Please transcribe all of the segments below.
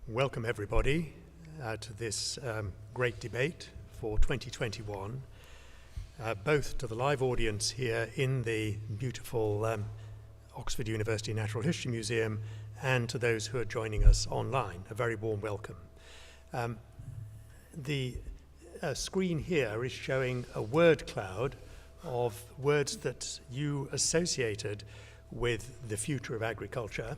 Welcome everybody to this great debate for 2021, both to the live audience here in the beautiful Oxford University Natural History Museum and to those who are joining us online. A very warm welcome. The screen here is showing a word cloud of words that you associated with the future of agriculture.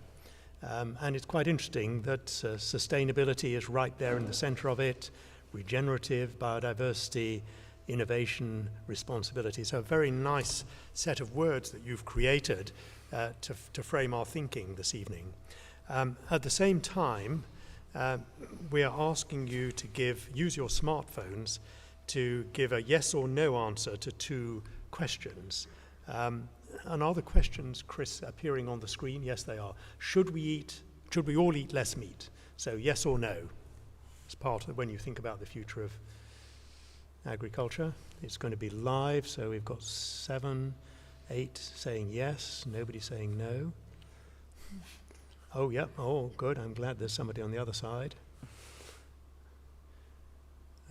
And it's quite interesting that sustainability is right there in the center of it, regenerative, biodiversity, innovation, responsibility. So a very nice set of words that you've created to frame our thinking this evening. At the same time, we are asking you to use your smartphones to give a yes or no answer to two questions. And are the questions, Chris, appearing on the screen? Yes, they are. Should we all eat less meat? So yes or no. It's part of when you think about the future of agriculture. It's going to be live, so we've got 7, 8 saying yes, nobody saying no. Oh, yeah, oh, good, I'm glad there's somebody on the other side.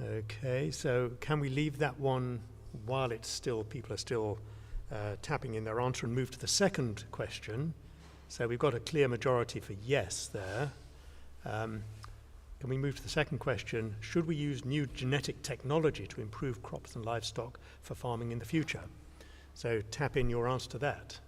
Okay, so can we leave that one while people are still tapping in their answer and move to the second question? So we've got a clear majority for yes there. Can we move to the second question? Should we use new genetic technology to improve crops and livestock for farming in the future? So tap in your answer to that.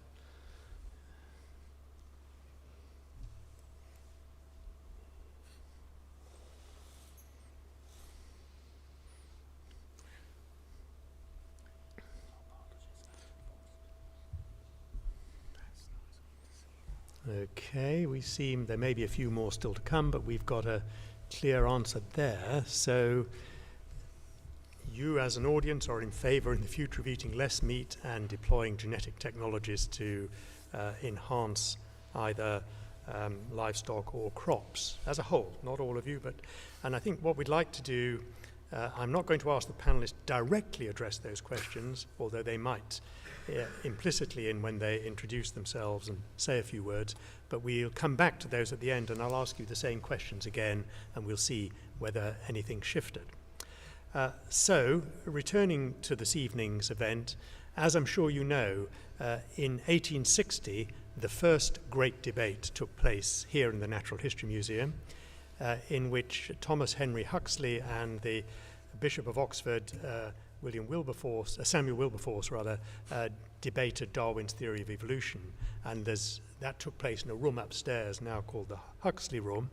Okay, there may be a few more still to come, but we've got a clear answer there. So you as an audience are in favor in the future of eating less meat and deploying genetic technologies to enhance either livestock or crops as a whole, not all of you, and I think what we'd like to do, I'm not going to ask the panelists directly address those questions, although they might implicitly when they introduce themselves and say a few words, but we'll come back to those at the end and I'll ask you the same questions again and we'll see whether anything shifted. So, returning to this evening's event, as I'm sure you know, in 1860 the first great debate took place here in the Natural History Museum, in which Thomas Henry Huxley and the Bishop of Oxford, Samuel Wilberforce, debated Darwin's theory of evolution, and that took place in a room upstairs now called the Huxley Room.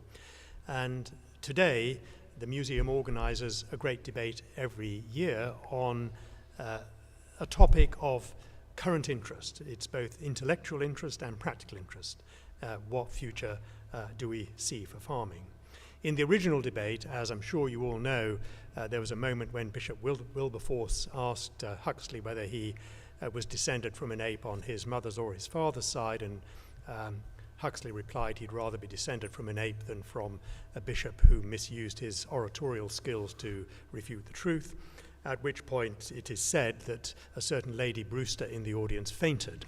And today the museum organizes a great debate every year on a topic of current interest. It's both intellectual interest and practical interest. What future do we see for farming? In the original debate, as I'm sure you all know, there was a moment when Bishop Wilberforce asked Huxley whether he was descended from an ape on his mother's or his father's side, and Huxley replied he'd rather be descended from an ape than from a bishop who misused his oratorial skills to refute the truth, at which point it is said that a certain Lady Brewster in the audience fainted.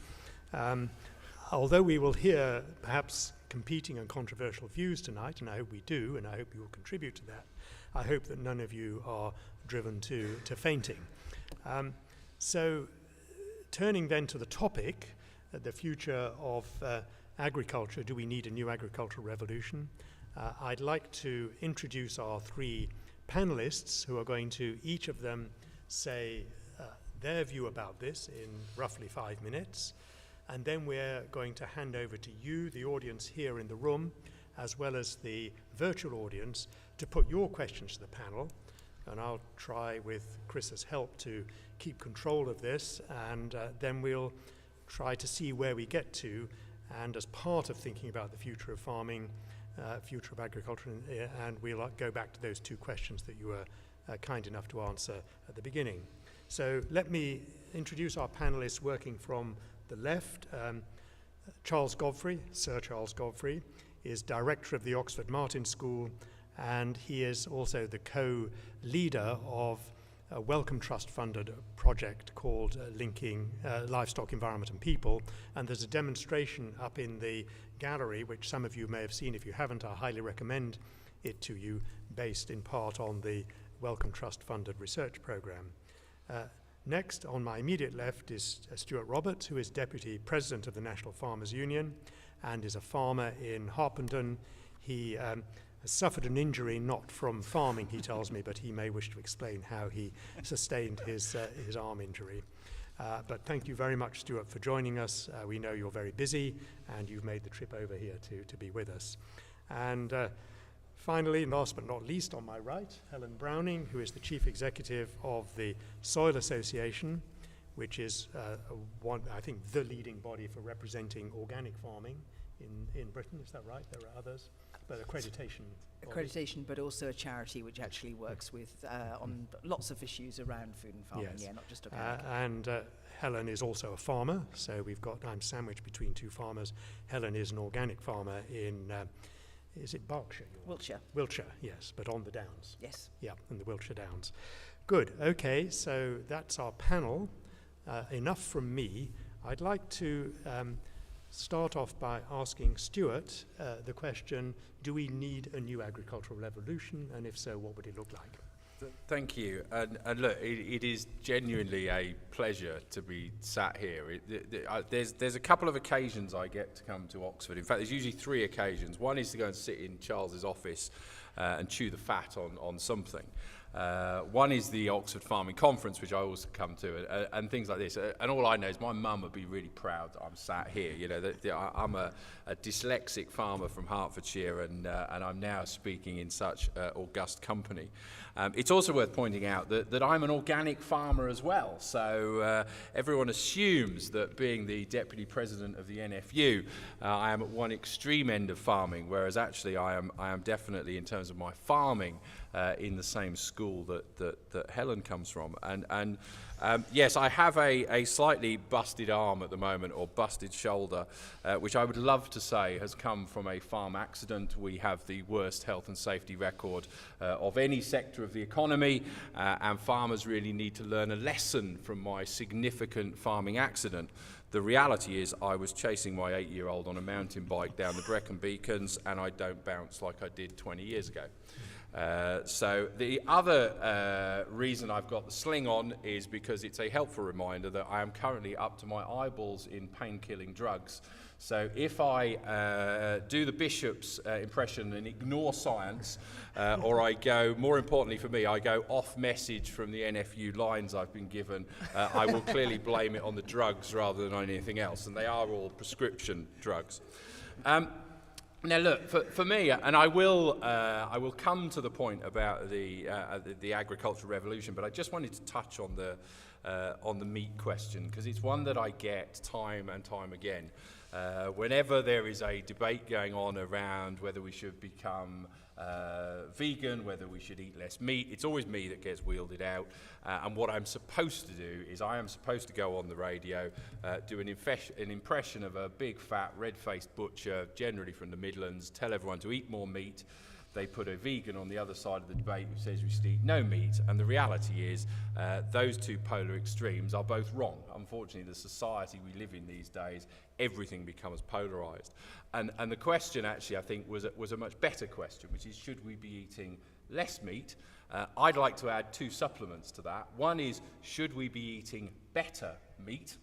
Although we will hear perhaps competing and controversial views tonight, and I hope we do, and I hope you will contribute to that, I hope that none of you are driven to fainting. So turning then to the topic, the future of agriculture, do we need a new agricultural revolution? I'd like to introduce our three panelists who are going to, each of them, say their view about this in roughly 5 minutes. And then we're going to hand over to you, the audience here in the room, as well as the virtual audience, to put your questions to the panel. And I'll try, with Chris's help, to keep control of this, and then we'll try to see where we get to, and as part of thinking about the future of farming, future of agriculture, and we'll go back to those two questions that you were kind enough to answer at the beginning. So let me introduce our panelists working from the left. Charles Godfrey, Sir Charles Godfrey, is director of the Oxford Martin School, and he is also the co-leader of a Wellcome Trust funded project called Linking Livestock, Environment and People, and there's a demonstration up in the gallery which some of you may have seen. If you haven't, I highly recommend it to you, based in part on the Wellcome Trust funded research program. Next, on my immediate left, is Stuart Roberts, who is Deputy President of the National Farmers Union and is a farmer in Harpenden. He has suffered an injury, not from farming, he tells me, but he may wish to explain how he sustained his arm injury. But thank you very much, Stuart, for joining us. We know you're very busy, and you've made the trip over here to be with us. And finally, last but not least, on my right, Helen Browning, who is the Chief Executive of the Soil Association, which is I think the leading body for representing organic farming in Britain. Is that right? There are others, but accreditation. But also a charity which actually works with on lots of issues around food and farming. Yes. Yeah, not just organic. And Helen is also a farmer, so I'm sandwiched between two farmers. Helen is an organic farmer in. Is it Berkshire? Wiltshire. Wiltshire, yes, but on the Downs. Yes. Yeah, in the Wiltshire Downs. Good, okay, so that's our panel. Enough from me. I'd like to start off by asking Stuart the question, do we need a new agricultural revolution? And if so, what would it look like? Thank you. And look, it is genuinely a pleasure to be sat here. There's a couple of occasions I get to come to Oxford. In fact, there's usually 3 occasions. One is to go and sit in Charles's office and chew the fat on something. One is the Oxford Farming Conference, which I always come to, and things like this. And all I know is my mum would be really proud that I'm sat here. You know, I'm a dyslexic farmer from Hertfordshire, and I'm now speaking in such august company. It's also worth pointing out that I'm an organic farmer as well. So everyone assumes that being the deputy president of the NFU, I am at one extreme end of farming, whereas actually I am definitely, in terms of my farming, in the same school that Helen comes from. And yes, I have a slightly busted arm at the moment, or busted shoulder, which I would love to say has come from a farm accident. We have the worst health and safety record of any sector of the economy, and farmers really need to learn a lesson from my significant farming accident. The reality is I was chasing my 8-year-old on a mountain bike down the Brecon Beacons, and I don't bounce like I did 20 years ago. So the other reason I've got the sling on is because it's a helpful reminder that I am currently up to my eyeballs in pain-killing drugs. So if I do the Bishop's impression and ignore science, or I go, more importantly for me, I go off message from the NFU lines I've been given, I will clearly blame it on the drugs rather than on anything else, and they are all prescription drugs. Now look, for me, and I will come to the point about the agricultural revolution, but I just wanted to touch on the meat question, because it's one that I get time and time again. Whenever there is a debate going on around whether we should become vegan, whether we should eat less meat, it's always me that gets wheeled out. And what I'm supposed to do is I am supposed to go on the radio, do an impression of a big fat red-faced butcher, generally from the Midlands, tell everyone to eat more meat. They put a vegan on the other side of the debate who says we should eat no meat, and the reality is those two polar extremes are both wrong. Unfortunately, the society we live in these days, everything becomes polarised. And the question actually, I think, was a much better question, which is, should we be eating less meat? I'd like to add 2 supplements to that. One is, should we be eating better meat?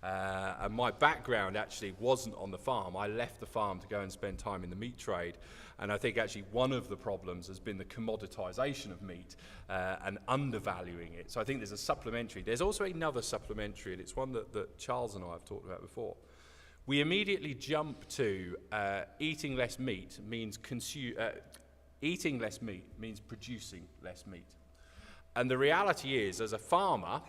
And my background actually wasn't on the farm. I left the farm to go and spend time in the meat trade. And I think actually one of the problems has been the commoditisation of meat and undervaluing it. So I think there's a supplementary. There's also another supplementary, and it's one that Charles and I have talked about before. We immediately jump to eating less meat means eating less meat means producing less meat. And the reality is, as a farmer,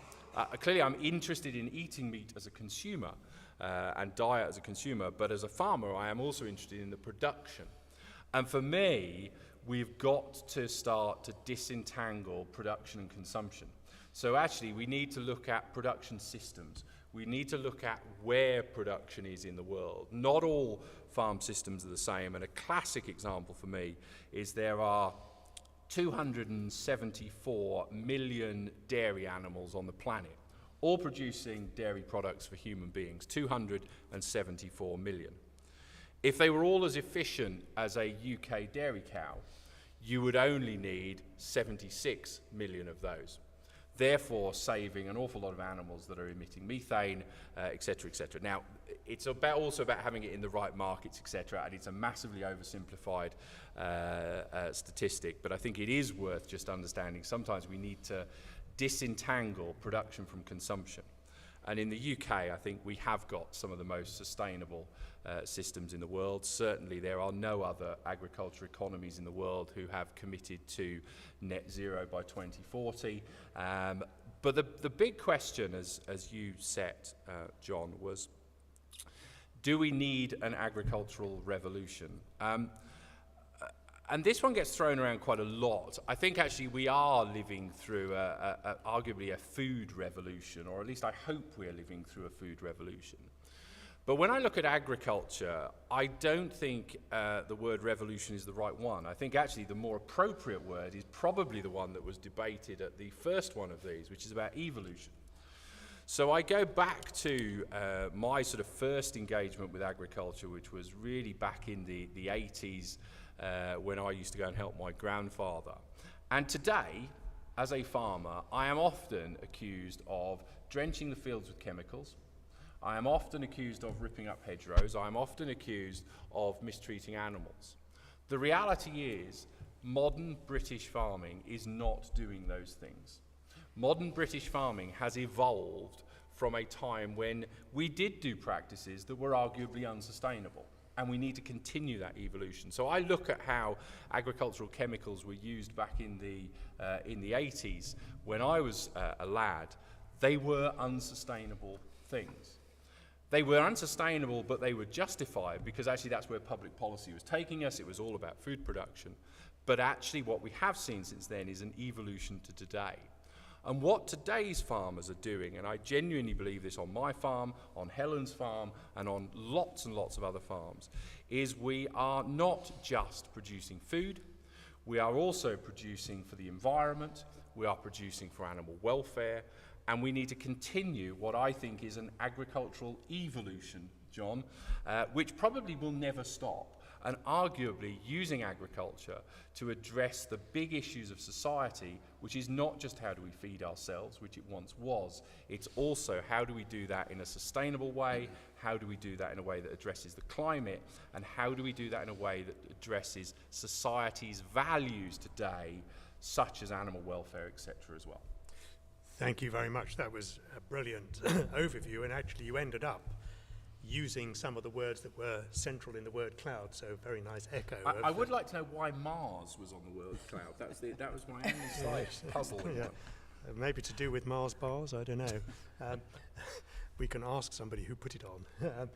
clearly I'm interested in eating meat as a consumer and diet as a consumer, but as a farmer I am also interested in the production. And for me, we've got to start to disentangle production and consumption. So actually we need to look at production systems. We need to look at where production is in the world. Not all farm systems are the same, and a classic example for me is there are 274 million dairy animals on the planet, all producing dairy products for human beings, 274 million. If they were all as efficient as a UK dairy cow, you would only need 76 million of those, therefore saving an awful lot of animals that are emitting methane, etc., etc. Now, it's also about having it in the right markets, etc., and it's a massively oversimplified statistic, but I think it is worth just understanding sometimes we need to disentangle production from consumption. And in the UK, I think we have got some of the most sustainable systems in the world. Certainly, there are no other agriculture economies in the world who have committed to net zero by 2040. But the big question, as you set, John, was, do we need an agricultural revolution? And this one gets thrown around quite a lot. I think actually we are living through arguably a food revolution, or at least I hope we're living through a food revolution. But when I look at agriculture, I don't think the word revolution is the right one. I think actually the more appropriate word is probably the one that was debated at the first one of these, which is about evolution. So I go back to my sort of first engagement with agriculture, which was really back in the 80s, when I used to go and help my grandfather. And today, as a farmer, I am often accused of drenching the fields with chemicals. I am often accused of ripping up hedgerows. I am often accused of mistreating animals. The reality is, modern British farming is not doing those things. Modern British farming has evolved from a time when we did do practices that were arguably unsustainable. And we need to continue that evolution. So I look at how agricultural chemicals were used back in the 80s when I was a lad. They were unsustainable things. They were unsustainable, but they were justified because actually that's where public policy was taking us. It was all about food production. But actually what we have seen since then is an evolution to today. And what today's farmers are doing, and I genuinely believe this on my farm, on Helen's farm, and on lots and lots of other farms, is we are not just producing food, we are also producing for the environment, we are producing for animal welfare, and we need to continue what I think is an agricultural evolution, John, which probably will never stop. And arguably using agriculture to address the big issues of society, which is not just how do we feed ourselves, which it once was, it's also how do we do that in a sustainable way, how do we do that in a way that addresses the climate, and how do we do that in a way that addresses society's values today, such as animal welfare, etc. as well. Thank you very much. That was a brilliant overview, and actually you ended up using some of the words that were central in the word cloud, so very nice echo. I would like to know why Mars was on the word cloud. That was my only slight puzzle. Yeah. Maybe to do with Mars bars, I don't know. We can ask somebody who put it on.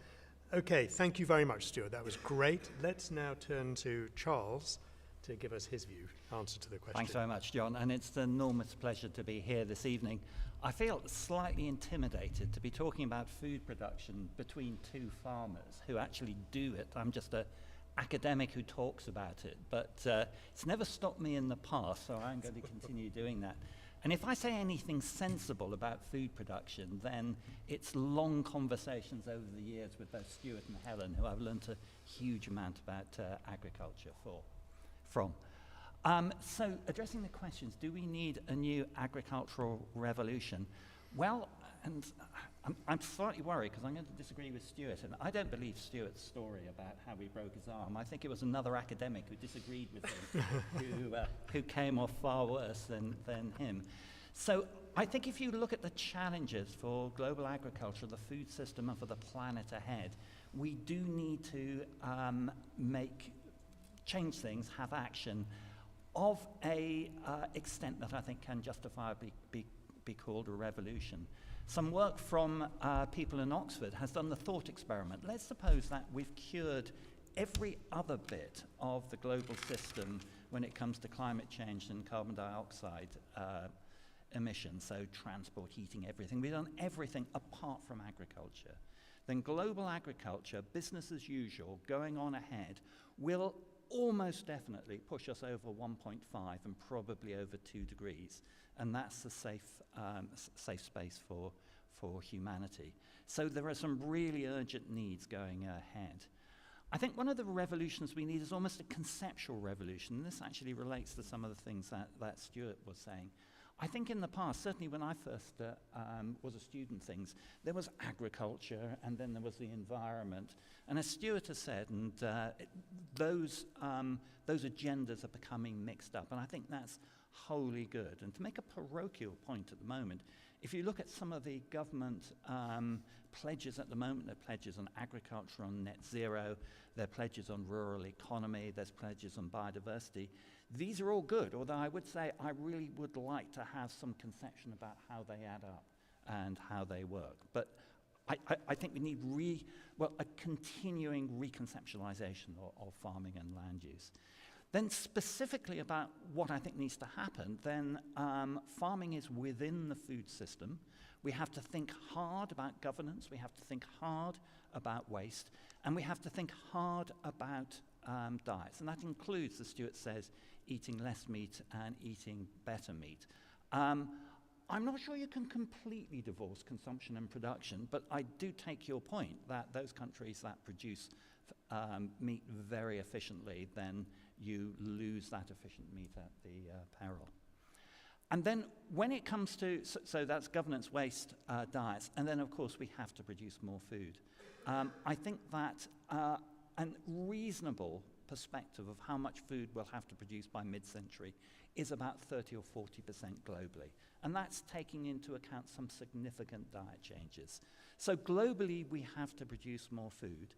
Okay, thank you very much, Stuart. That was great. Let's now turn to Charles to give us his answer to the question. Thanks very much, John, and it's an enormous pleasure to be here this evening. I feel slightly intimidated to be talking about food production between two farmers who actually do it. I'm just an academic who talks about it, but it's never stopped me in the past, so I'm going to continue doing that. And if I say anything sensible about food production, then it's long conversations over the years with both Stuart and Helen, who I've learnt a huge amount about agriculture from. So addressing the questions, do we need a new agricultural revolution? Well, and I'm slightly worried because I'm going to disagree with Stuart, and I don't believe Stuart's story about how he broke his arm. I think it was another academic who disagreed with him who came off far worse than him. So I think if you look at the challenges for global agriculture, the food system, and for the planet ahead, we do need to change things, have action of a extent that I think can justifiably be called a revolution. Some work from people in Oxford has done the thought experiment. Let's suppose that we've cured every other bit of the global system when it comes to climate change and carbon dioxide emissions, so transport, heating, everything. We've done everything apart from agriculture. Then global agriculture, business as usual, going on ahead, will almost definitely push us over 1.5 and probably over 2 degrees. And that's a safe space for humanity. So there are some really urgent needs going ahead. I think one of the revolutions we need is almost a conceptual revolution. And this actually relates to some of the things that Stuart was saying. I think in the past, certainly when I first was a student things, there was agriculture and then there was the environment. And as Stuart has said, and those agendas are becoming mixed up. And I think that's wholly good. And to make a parochial point at the moment, if you look at some of the government pledges at the moment, there are pledges on agriculture, on net zero, there are pledges on rural economy, there's pledges on biodiversity. These are all good, although I would say I really would like to have some conception about how they add up and how they work. But I think we need a continuing reconceptualization of farming and land use. Then specifically about what I think needs to happen, then farming is within the food system. We have to think hard about governance, we have to think hard about waste, and we have to think hard about diets. And that includes, as Stuart says, eating less meat and eating better meat. I'm not sure you can completely divorce consumption and production, but I do take your point that those countries that produce meat very efficiently, then you lose that efficient meat at the peril. And then when it comes to, so that's governance, waste, diets, and then of course we have to produce more food. I think that a reasonable perspective of how much food we'll have to produce by mid-century is about 30 or 40% globally. And that's taking into account some significant diet changes. So globally, we have to produce more food.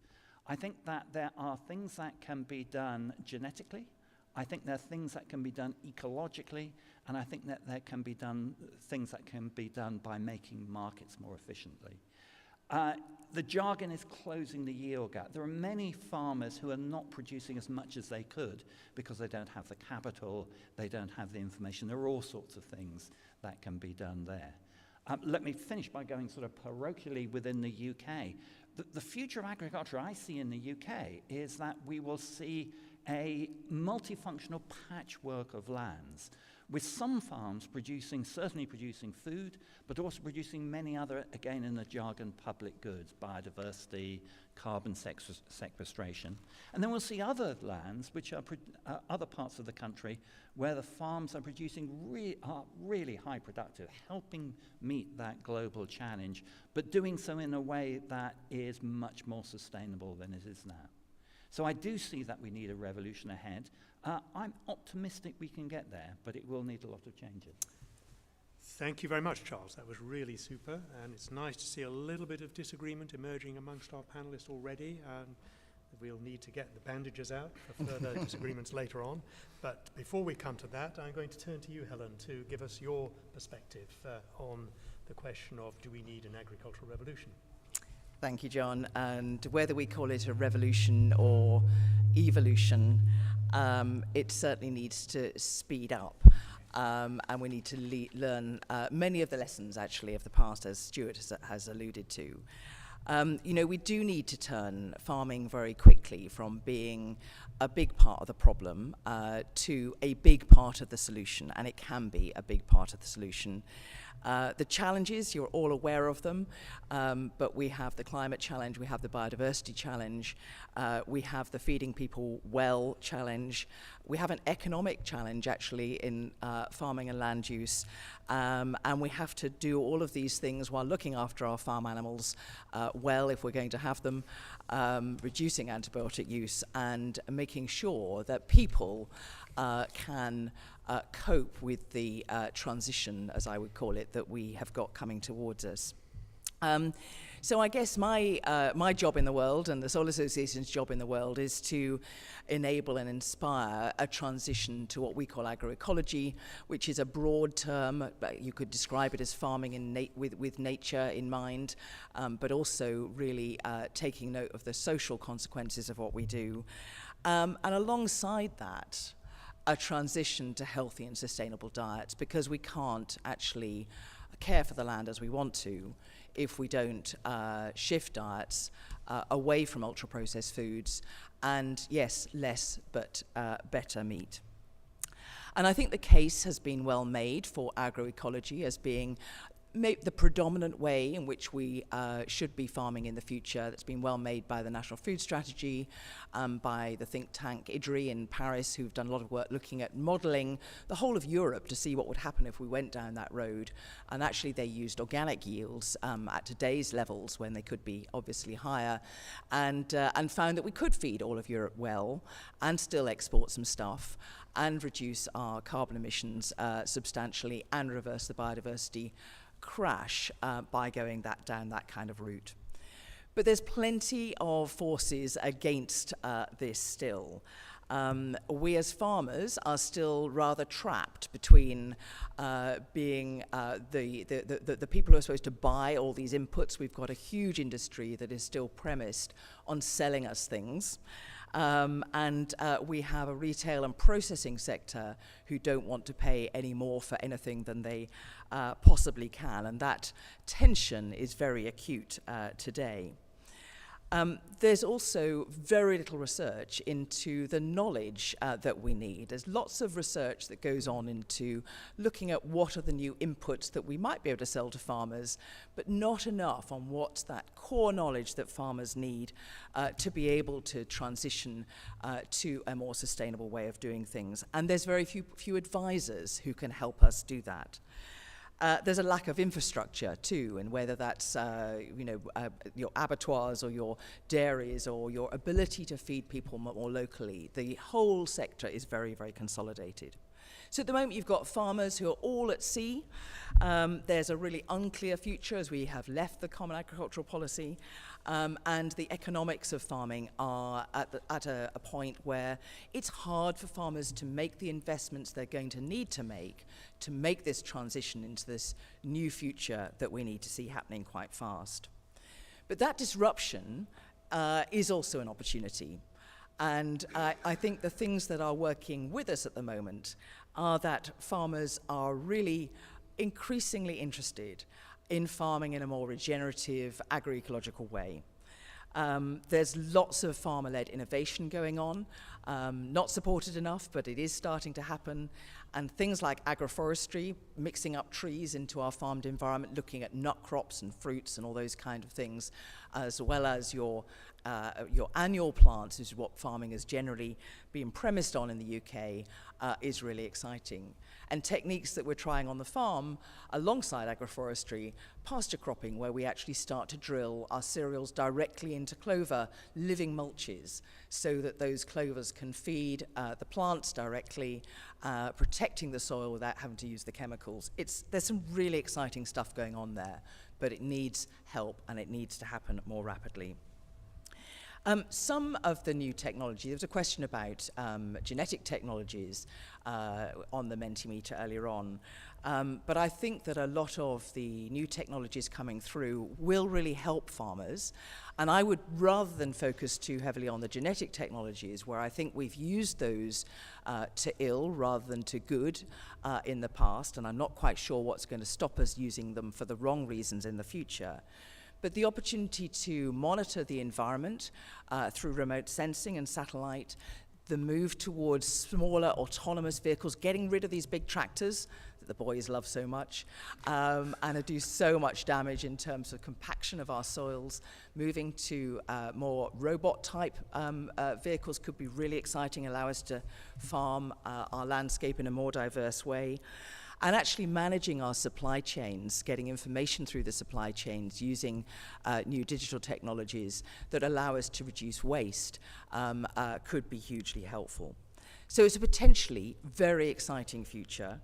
I think that there are things that can be done genetically. I think there are things that can be done ecologically. And I think that there can be done things that can be done by making markets more efficiently. The jargon is closing the yield gap. There are many farmers who are not producing as much as they could because they don't have the capital, they don't have the information. There are all sorts of things that can be done there. Let me finish by going sort of parochially within the UK. The future of agriculture I see in the UK is that we will see a multifunctional patchwork of lands, with some farms certainly producing food, but also producing many other, again in the jargon, public goods, biodiversity, carbon sequestration. And then we'll see other lands, which are other parts of the country, where the farms are producing really high productive, helping meet that global challenge, but doing so in a way that is much more sustainable than it is now. So I do see that we need a revolution ahead. I'm optimistic we can get there, but it will need a lot of changes. Thank you very much, Charles. That was really super, and it's nice to see a little bit of disagreement emerging amongst our panelists already. We'll need to get the bandages out for further disagreements later on. But before we come to that, I'm going to turn to you, Helen, to give us your perspective on the question of, do we need an agricultural revolution? Thank you, John. And whether we call it a revolution or evolution, it certainly needs to speed up. And we need to learn many of the lessons, actually, of the past, as Stuart has alluded to. We do need to turn farming very quickly from being a big part of the problem to a big part of the solution, and it can be a big part of the solution. The challenges, you're all aware of them, but we have the climate challenge, we have the biodiversity challenge, we have the feeding people well challenge, we have an economic challenge actually in farming and land use, and we have to do all of these things while looking after our farm animals well, if we're going to have them, reducing antibiotic use and making sure that people can cope with the transition, as I would call it, that we have got coming towards us. So I guess my job in the world, and the Soil Association's job in the world, is to enable and inspire a transition to what we call agroecology, which is a broad term. You could describe it as farming with nature in mind, but also really taking note of the social consequences of what we do. And alongside that, a transition to healthy and sustainable diets, because we can't actually care for the land as we want to if we don't shift diets away from ultra-processed foods and, yes, less but better meat. And I think the case has been well made for agroecology as being the predominant way in which we should be farming in the future. That's been well made by the National Food Strategy, by the think tank IDRI in Paris, who've done a lot of work looking at modelling the whole of Europe to see what would happen if we went down that road. And actually they used organic yields at today's levels when they could be obviously higher, and found that we could feed all of Europe well and still export some stuff and reduce our carbon emissions substantially and reverse the biodiversity crash by going down that kind of route. But there's plenty of forces against this still. We as farmers are still rather trapped between being the people who are supposed to buy all these inputs. We've got a huge industry that is still premised on selling us things. And we have a retail and processing sector who don't want to pay any more for anything than they possibly can, and that tension is very acute today. There's also very little research into the knowledge that we need. There's lots of research that goes on into looking at what are the new inputs that we might be able to sell to farmers, but not enough on what's that core knowledge that farmers need to be able to transition to a more sustainable way of doing things. And there's very few advisors who can help us do that. There's a lack of infrastructure too, and whether that's your abattoirs or your dairies or your ability to feed people more locally, the whole sector is very, very consolidated. So at the moment you've got farmers who are all at sea. There's a really unclear future as we have left the Common Agricultural Policy, and the economics of farming are at a point where it's hard for farmers to make the investments they're going to need to make this transition into this new future that we need to see happening quite fast. But that disruption is also an opportunity. And I think the things that are working with us at the moment are that farmers are really increasingly interested in farming in a more regenerative, agroecological way. There's lots of farmer-led innovation going on, not supported enough, but it is starting to happen. And things like agroforestry, mixing up trees into our farmed environment, looking at nut crops and fruits and all those kind of things, as well as your annual plants, which is what farming has generally been premised on in the UK, is really exciting. And techniques that we're trying on the farm alongside agroforestry, pasture cropping, where we actually start to drill our cereals directly into clover, living mulches, so that those clovers can feed the plants directly, protecting the soil without having to use the chemicals. There's some really exciting stuff going on there, but it needs help and it needs to happen more rapidly. Some of the new technology, there was a question about genetic technologies on the Mentimeter earlier on, but I think that a lot of the new technologies coming through will really help farmers, and I would, rather than focus too heavily on the genetic technologies, where I think we've used those to ill rather than to good in the past, and I'm not quite sure what's going to stop us using them for the wrong reasons in the future. But the opportunity to monitor the environment through remote sensing and satellite, the move towards smaller autonomous vehicles, getting rid of these big tractors that the boys love so much, and do so much damage in terms of compaction of our soils, moving to more robot-type vehicles could be really exciting, allow us to farm our landscape in a more diverse way. And actually managing our supply chains, getting information through the supply chains using new digital technologies that allow us to reduce waste could be hugely helpful. So it's a potentially very exciting future,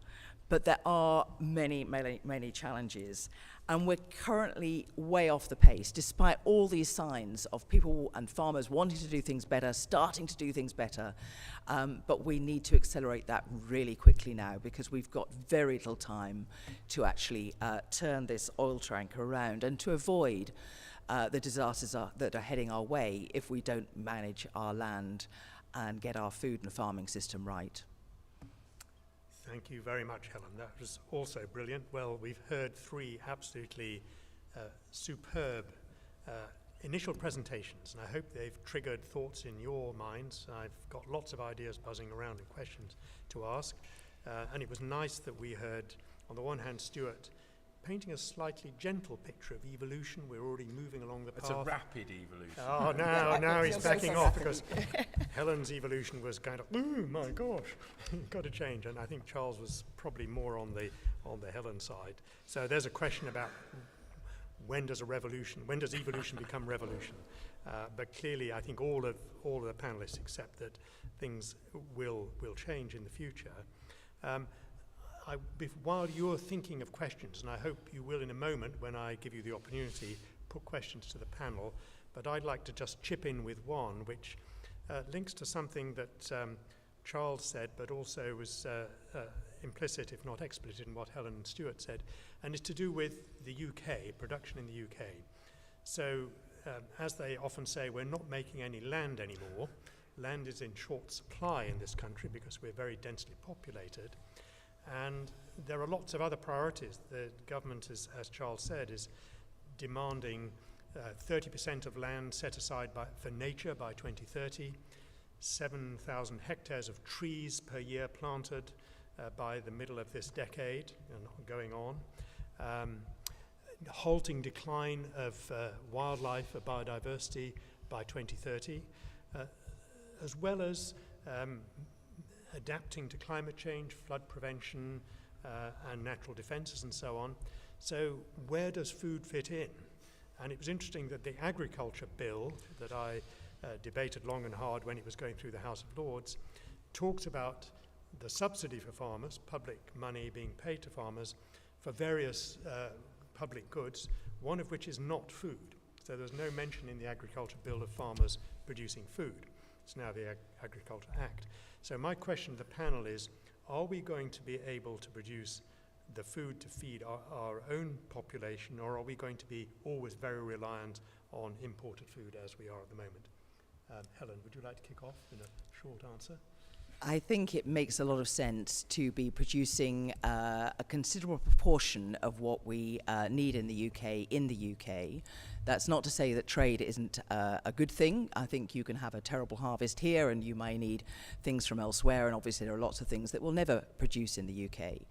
but there are many, many, many challenges. And we're currently way off the pace, despite all these signs of people and farmers wanting to do things better, starting to do things better. But we need to accelerate that really quickly now, because we've got very little time to actually turn this oil tanker around and to avoid the disasters that are heading our way if we don't manage our land and get our food and farming system right. Thank you very much, Helen. That was also brilliant. Well, we've heard three absolutely superb initial presentations, and I hope they've triggered thoughts in your minds. I've got lots of ideas buzzing around and questions to ask. And it was nice that we heard, on the one hand, Stuart painting a slightly gentle picture of evolution. We're already moving along the path. It's a rapid evolution. Oh, now he's backing off because Helen's evolution was kind of, oh my gosh, got to change. And I think Charles was probably more on the Helen side. So there's a question about when does evolution become revolution? But clearly, I think all of the panelists accept that things will change in the future. While you're thinking of questions, and I hope you will in a moment when I give you the opportunity, put questions to the panel, but I'd like to just chip in with one which links to something that Charles said, but also was implicit, if not explicit, in what Helen and Stuart said, and it's to do with the UK, production in the UK. So, as they often say, we're not making any land anymore. Land is in short supply in this country because we're very densely populated. And there are lots of other priorities. The government, as Charles said, is demanding 30% of land set aside for nature by 2030, 7,000 hectares of trees per year planted by the middle of this decade and going on. Halting decline of wildlife, of biodiversity by 2030, as well as adapting to climate change, flood prevention, and natural defences and so on. So where does food fit in? And it was interesting that the agriculture bill that I debated long and hard when it was going through the House of Lords talks about the subsidy for farmers, public money being paid to farmers for various public goods, one of which is not food. So there's no mention in the agriculture bill of farmers producing food. It's now the Agriculture Act. So my question to the panel is, are we going to be able to produce the food to feed our own population, or are we going to be always very reliant on imported food as we are at the moment? Helen, would you like to kick off in a short answer? I think it makes a lot of sense to be producing a considerable proportion of what we need in the UK. That's not to say that trade isn't a good thing. I think you can have a terrible harvest here and you may need things from elsewhere, and obviously there are lots of things that we'll never produce in the UK.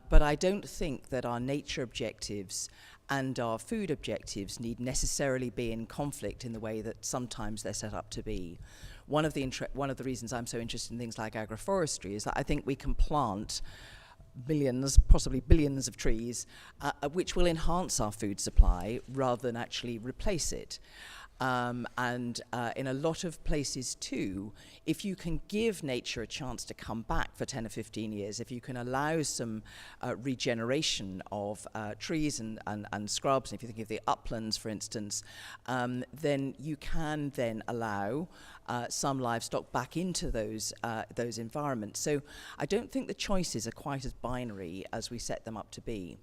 But I don't think that our nature objectives and our food objectives need necessarily be in conflict in the way that sometimes they're set up to be. One of the reasons I'm so interested in things like agroforestry is that I think we can plant millions, possibly billions of trees, which will enhance our food supply rather than actually replace it. And in a lot of places too, if you can give nature a chance to come back for 10 or 15 years, if you can allow some regeneration of trees and scrubs, and if you think of the uplands, for instance, then you can then allow some livestock back into those environments. So I don't think the choices are quite as binary as we set them up to be.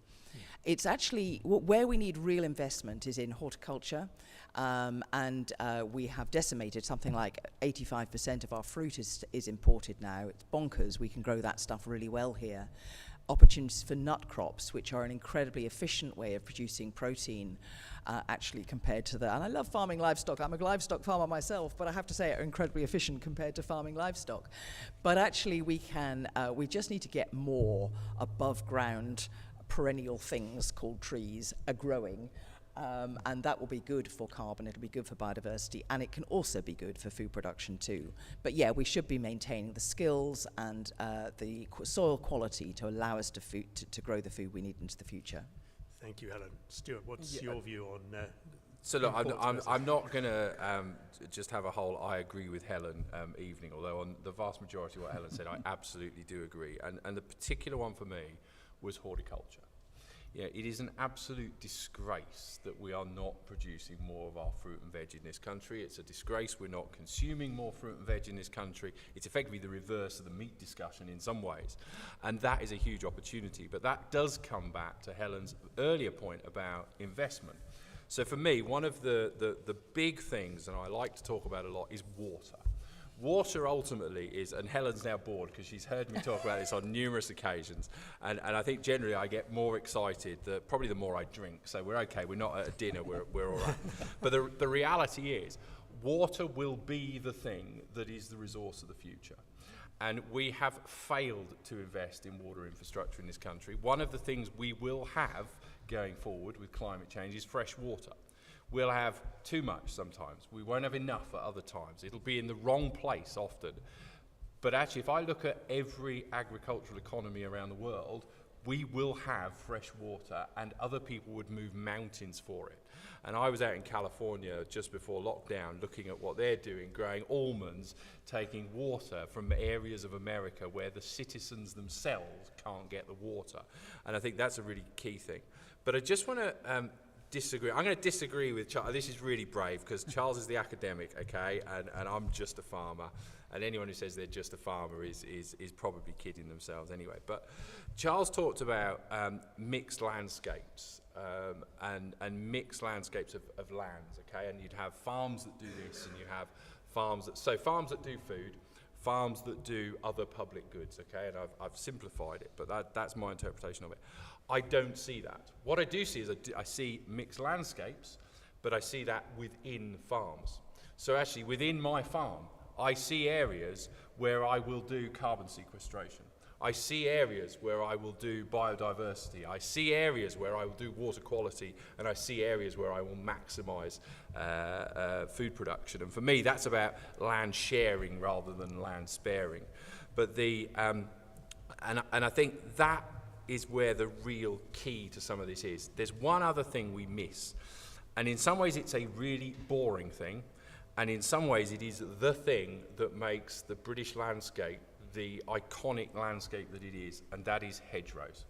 It's actually, where we need real investment is in horticulture, and we have decimated something like 85% of our fruit is imported now. It's bonkers. We can grow that stuff really well here. Opportunities for nut crops, which are an incredibly efficient way of producing protein, actually compared to and I love farming livestock. I'm a livestock farmer myself, but I have to say are incredibly efficient compared to farming livestock. But actually we just need to get more above ground perennial things called trees are growing, and that will be good for carbon, it'll be good for biodiversity, and it can also be good for food production too. But yeah, we should be maintaining the skills and the soil quality to allow us to grow the food we need into the future. Thank you, Helen. Stuart, what's your view on So look, I'm not going to just have a whole I agree with Helen evening, although on the vast majority of what Helen said, I absolutely do agree. And the particular one for me was horticulture. Yeah, it is an absolute disgrace that we are not producing more of our fruit and veg in this country. It's a disgrace we're not consuming more fruit and veg in this country. It's effectively the reverse of the meat discussion in some ways. And that is a huge opportunity. But that does come back to Helen's earlier point about investment. So for me, one of the big things, and I like to talk about a lot, is water. Water ultimately is, and Helen's now bored because she's heard me talk about this on numerous occasions, and I think generally I get more excited probably the more I drink, so we're okay, we're not at a dinner, we're all right. But the reality is, water will be the thing that is the resource of the future. And we have failed to invest in water infrastructure in this country. One of the things we will have going forward with climate change is fresh water. We'll have too much sometimes. We won't have enough at other times. It'll be in the wrong place often. But actually, if I look at every agricultural economy around the world, we will have fresh water, and other people would move mountains for it. And I was out in California just before lockdown looking at what they're doing, growing almonds, taking water from areas of America where the citizens themselves can't get the water. And I think that's a really key thing. But I just want to disagree. I'm going to disagree with Charles. This is really brave because Charles is the academic, okay, and I'm just a farmer. And anyone who says they're just a farmer is probably kidding themselves anyway. But Charles talked about mixed landscapes and mixed landscapes of lands, okay? And you'd have farms that do this, and you have farms that do food, farms that do other public goods, okay? And I've simplified it, but that's my interpretation of it. I don't see that. What I do see is I see mixed landscapes, but I see that within farms. So actually, within my farm, I see areas where I will do carbon sequestration. I see areas where I will do biodiversity. I see areas where I will do water quality, and I see areas where I will maximise food production. And for me, that's about land sharing rather than land sparing. But and I think that is where the real key to some of this is. There's one other thing we miss, and in some ways it's a really boring thing. And in some ways, it is the thing that makes the British landscape the iconic landscape that it is, and that is hedgerows.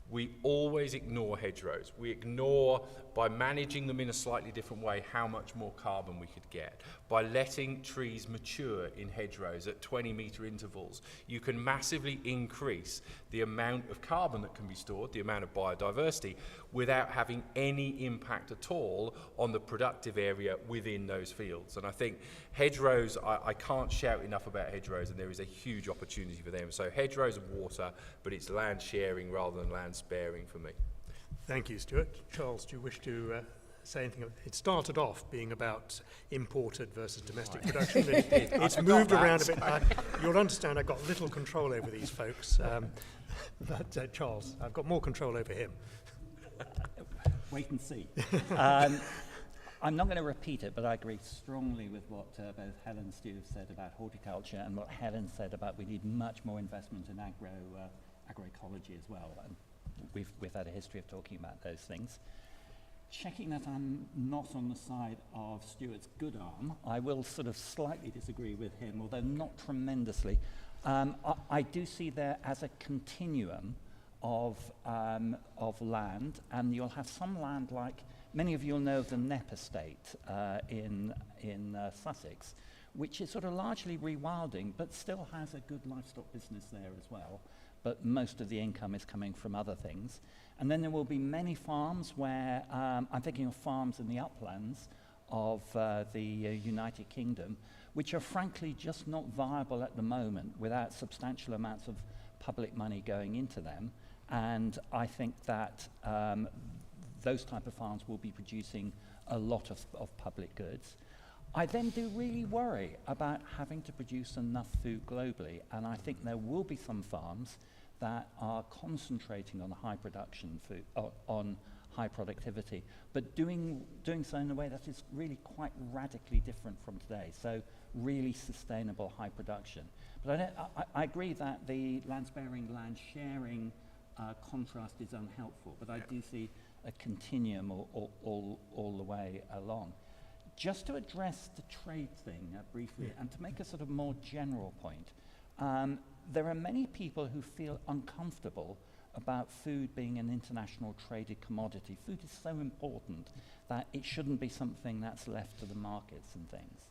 We always ignore hedgerows. We ignore, by managing them in a slightly different way, how much more carbon we could get. By letting trees mature in hedgerows at 20-metre intervals, you can massively increase the amount of carbon that can be stored, the amount of biodiversity, without having any impact at all on the productive area within those fields. And I think hedgerows, I can't shout enough about hedgerows, and there is a huge opportunity for them. So hedgerows and water, but it's land sharing rather than land sparing for me. Thank you, Stuart. Charles, do you wish to say anything? It started off being about imported versus domestic production. It's moved around a bit. You'll understand I've got little control over these folks. But Charles, I've got more control over him. Wait and see. I'm not going to repeat it, but I agree strongly with what both Helen and Stu have said about horticulture, and what Helen said about we need much more investment in agroecology as well. And we've had a history of talking about those things. Checking that I'm not on the side of Stuart's good arm, I will sort of slightly disagree with him, although not tremendously. I do see there as a continuum of land, and you'll have some land like many of you'll know of the Knepp estate in Sussex, which is sort of largely rewilding, but still has a good livestock business there as well. But most of the income is coming from other things. And then there will be many farms where, I'm thinking of farms in the uplands of the United Kingdom, which are frankly just not viable at the moment without substantial amounts of public money going into them. And I think that those type of farms will be producing a lot of public goods. I then do really worry about having to produce enough food globally, and I think there will be some farms that are concentrating on high production food, on high productivity, but doing so in a way that is really quite radically different from today. So really sustainable high production. But I agree that the land sparing, land sharing contrast is unhelpful, but I do see a continuum all the way along. Just to address the trade thing briefly, and to make a sort of more general point, there are many people who feel uncomfortable about food being an international traded commodity. Food is so important that it shouldn't be something that's left to the markets and things.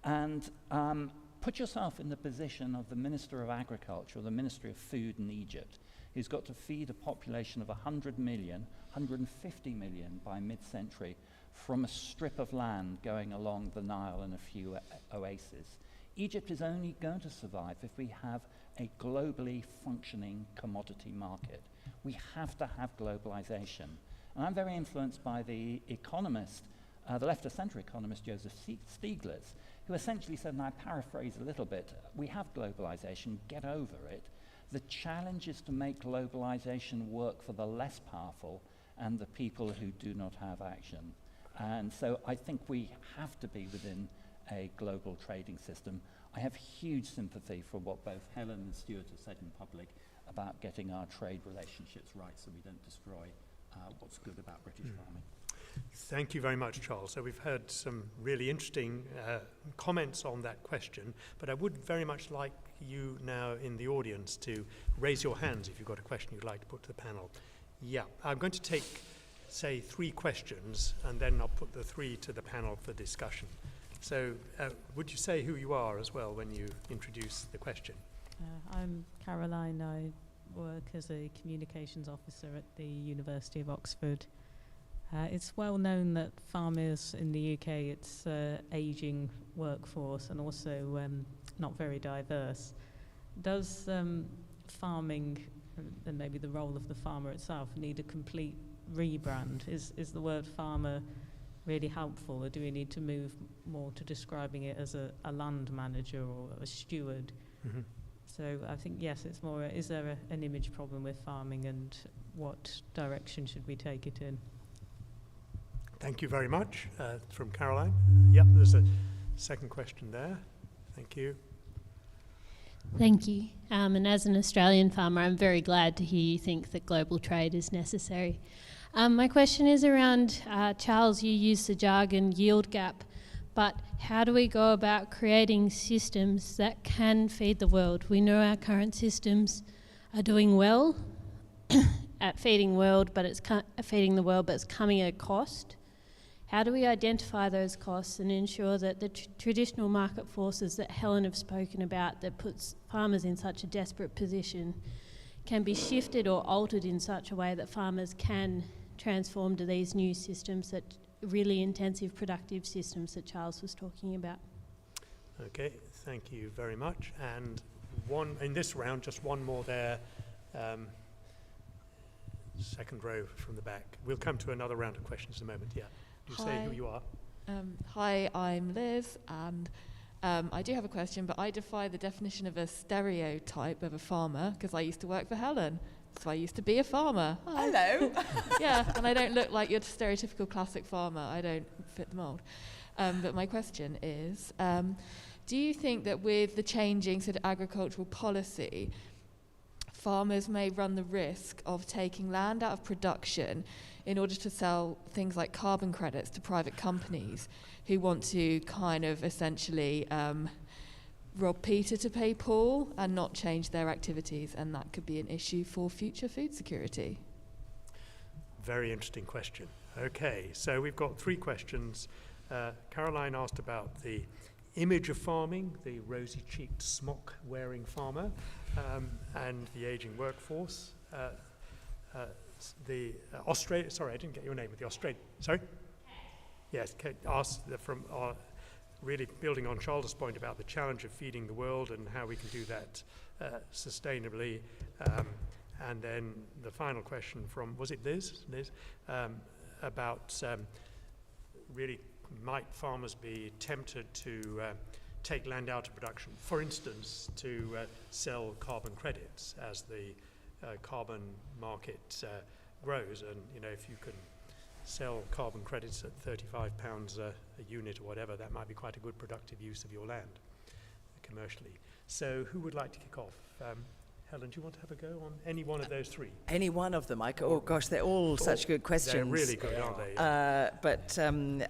And put yourself in the position of the Minister of Agriculture or the Ministry of Food in Egypt, who's got to feed a population of 100 million, 150 million by mid-century from a strip of land going along the Nile and a few oases. Egypt is only going to survive if we have a globally functioning commodity market. We have to have globalization. And I'm very influenced by the economist, the left-of-center economist Joseph Stiglitz, who essentially said, and I paraphrase a little bit, we have globalization, get over it. The challenge is to make globalization work for the less powerful and the people who do not have action. And so I think we have to be within a global trading system. I have huge sympathy for what both Helen and Stuart have said in public about getting our trade relationships right so we don't destroy what's good about British farming. Thank you very much, Charles. So we've heard some really interesting comments on that question, but I would very much like you now in the audience to raise your hands if you've got a question you'd like to put to the panel. Yeah, I'm going to take, say, 3 questions, and then I'll put the 3 to the panel for discussion. So would you say who you are as well when you introduce the question? I'm Caroline. I work as a communications officer at the University of Oxford. It's well known that farmers in the UK, it's ageing workforce and also not very diverse. Does farming and maybe the role of the farmer itself need a complete rebrand? Is the word farmer really helpful, or do we need to move more to describing it as a land manager or a steward? Mm-hmm. So I think, yes, it's more, is there an image problem with farming, and what direction should we take it in? Thank you very much. From Caroline. Yep, there's a second question there. Thank you. Thank you. And as an Australian farmer, I'm very glad to hear you think that global trade is necessary. My question is around, Charles, you used the jargon yield gap, but how do we go about creating systems that can feed the world? We know our current systems are doing well at feeding the world, but it's coming at a cost. How do we identify those costs and ensure that the traditional market forces that Helen have spoken about that puts farmers in such a desperate position can be shifted or altered in such a way that farmers can transform to these new systems, that really intensive productive systems that Charles was talking about? Okay, thank you very much. And one in this round, just one more there. Second row from the back. We'll come to another round of questions in a moment. Yeah. You say who you are. Hi, I'm Liz, and I do have a question, but I defy the definition of a stereotype of a farmer because I used to work for Helen, so I used to be a farmer. Hello. Yeah, and I don't look like your stereotypical classic farmer. I don't fit the mould. But my question is, do you think that with the changing sort of agricultural policy, farmers may run the risk of taking land out of production in order to sell things like carbon credits to private companies who want to kind of essentially rob Peter to pay Paul and not change their activities, and that could be an issue for future food security? Very interesting question. Okay, so we've got 3 questions. Caroline asked about the image of farming, the rosy-cheeked smock-wearing farmer, and the aging workforce. The Australia, sorry, I didn't get your name with the Australian, sorry? Yes, Kate asked from really building on Charles' point about the challenge of feeding the world and how we can do that sustainably. And then the final question from, was it Liz? About really might farmers be tempted to take land out of production, for instance, to sell carbon credits as the carbon market grows, and if you can sell carbon credits at £35 a unit or whatever, that might be quite a good productive use of your land commercially. So who would like to kick off? Helen, do you want to have a go on any one of those 3? Any one of them? Oh gosh, they're all such good questions. They're really good, aren't they?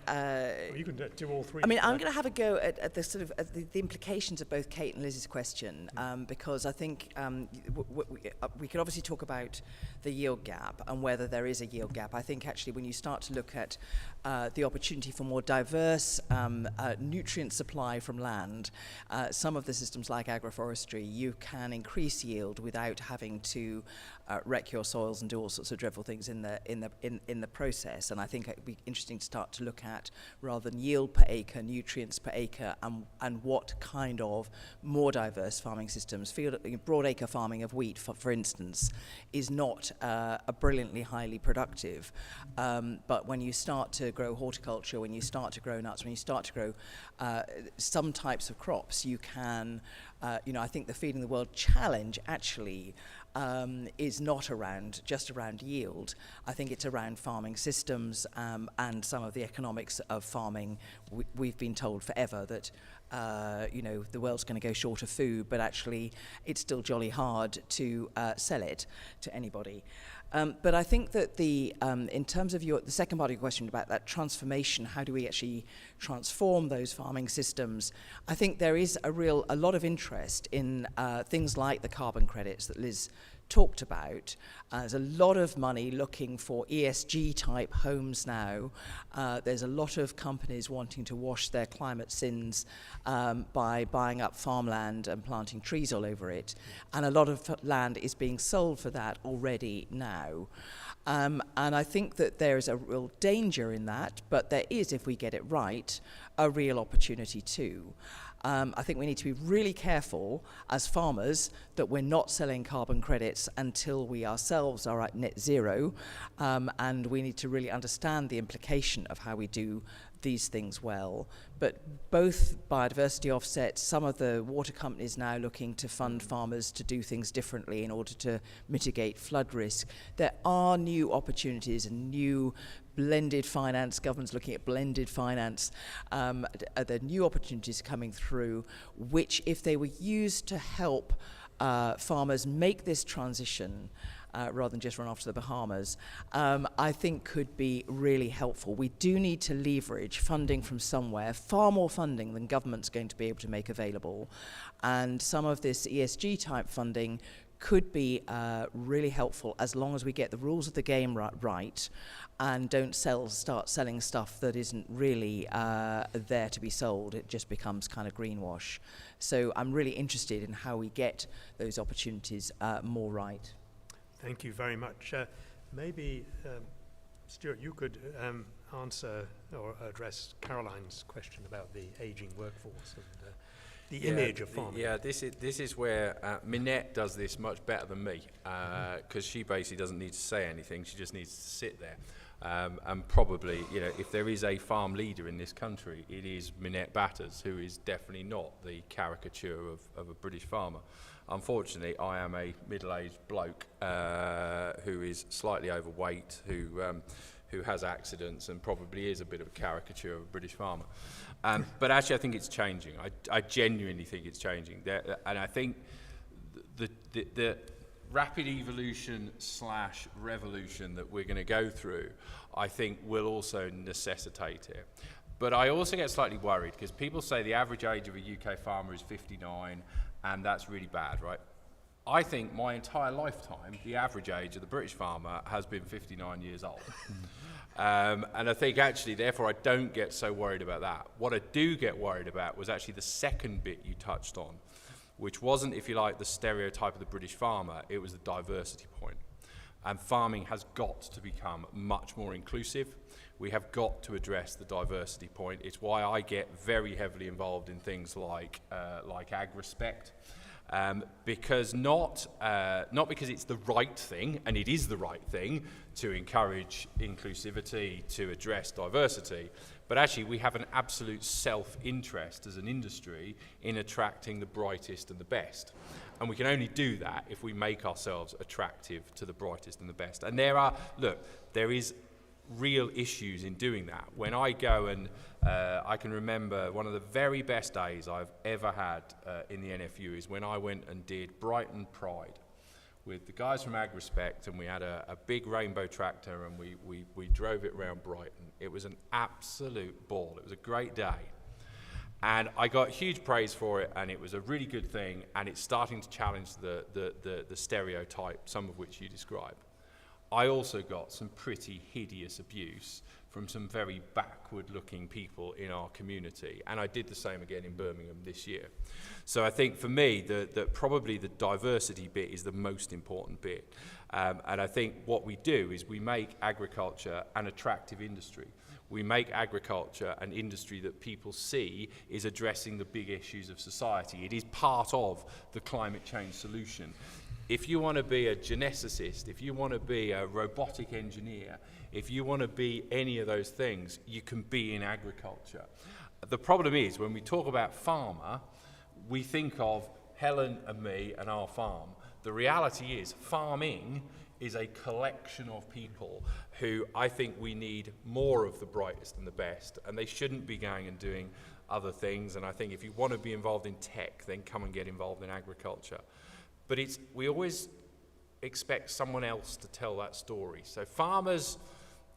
Well, you can do all 3. I mean, I'm going to have a go at the sort of the implications of both Kate and Liz's question, because I think we could obviously talk about the yield gap and whether there is a yield gap. I think actually when you start to look at the opportunity for more diverse nutrient supply from land, some of the systems like agroforestry, you can increase yield yield without having to wreck your soils and do all sorts of dreadful things in the process. And I think it'd be interesting to start to look at, rather than yield per acre, nutrients per acre, and what kind of more diverse farming systems. Broad acre farming of wheat, for instance, is not a brilliantly highly productive. But when you start to grow horticulture, when you start to grow nuts, when you start to grow some types of crops, you can, I think the Feeding the World Challenge actually is not just around yield. I think it's around farming systems and some of the economics of farming. We've been told forever that the world's going to go short of food, but actually it's still jolly hard to sell it to anybody. But I think that in terms of the second part of your question about that transformation, how do we actually transform those farming systems? I think there is a lot of interest in things like the carbon credits that Liz talked about. There's a lot of money looking for ESG type homes now. There's a lot of companies wanting to wash their climate sins by buying up farmland and planting trees all over it. And a lot of land is being sold for that already now. And I think that there is a real danger in that, but there is, if we get it right, a real opportunity too. I think we need to be really careful as farmers that we're not selling carbon credits until we ourselves are at net zero, and we need to really understand the implication of how we do these things well. But both biodiversity offsets, some of the water companies now looking to fund farmers to do things differently in order to mitigate flood risk. There are new opportunities and new blended finance, government's looking at blended finance. There are new opportunities coming through, which if they were used to help farmers make this transition, rather than just run off to the Bahamas, I think could be really helpful. We do need to leverage funding from somewhere, far more funding than government's going to be able to make available. And some of this ESG type funding could be really helpful as long as we get the rules of the game right and don't start selling stuff that isn't really there to be sold. It just becomes kind of greenwash. So I'm really interested in how we get those opportunities more right. Thank you very much. Maybe, Stuart, you could answer or address Caroline's question about the ageing workforce and the image of farming. This is where Minette does this much better than me, because she basically doesn't need to say anything. She just needs to sit there. And probably, if there is a farm leader in this country, it is Minette Batters, who is definitely not the caricature of a British farmer. Unfortunately, I am a middle-aged bloke who is slightly overweight, who has accidents and probably is a bit of a caricature of a British farmer. But actually, I think it's changing. I genuinely think it's changing. And I think the rapid evolution / revolution that we're going to go through, I think will also necessitate it. But I also get slightly worried because people say the average age of a UK farmer is 59, and that's really bad, right? I think my entire lifetime, the average age of the British farmer has been 59 years old. And I think actually, therefore, I don't get so worried about that. What I do get worried about was actually the second bit you touched on, which wasn't, if you like, the stereotype of the British farmer, it was the diversity point. And farming has got to become much more inclusive. We have got to address the diversity point. It's why I get very heavily involved in things like ag-respect. Because not because it's the right thing, and it is the right thing to encourage inclusivity, to address diversity, but actually we have an absolute self-interest as an industry in attracting the brightest and the best. And we can only do that if we make ourselves attractive to the brightest and the best. And there is real issues in doing that. When I go and I can remember one of the very best days I've ever had in the NFU is when I went and did Brighton Pride with the guys from AgRespect, and we had a big rainbow tractor, and we drove it around Brighton. It was an absolute ball. It was a great day. And I got huge praise for it, and it was a really good thing, and it's starting to challenge the stereotype, some of which you describe. I also got some pretty hideous abuse from some very backward-looking people in our community. And I did the same again in Birmingham this year. So I think for me, probably the diversity bit is the most important bit. And I think what we do is we make agriculture an attractive industry. We make agriculture an industry that people see is addressing the big issues of society. It is part of the climate change solution. If you want to be a geneticist, if you want to be a robotic engineer, if you want to be any of those things, you can be in agriculture. The problem is, when we talk about farmer, we think of Helen and me and our farm. The reality is, farming is a collection of people who I think we need more of the brightest and the best, and they shouldn't be going and doing other things. And I think if you want to be involved in tech, then come and get involved in agriculture. But we always expect someone else to tell that story. So farmers,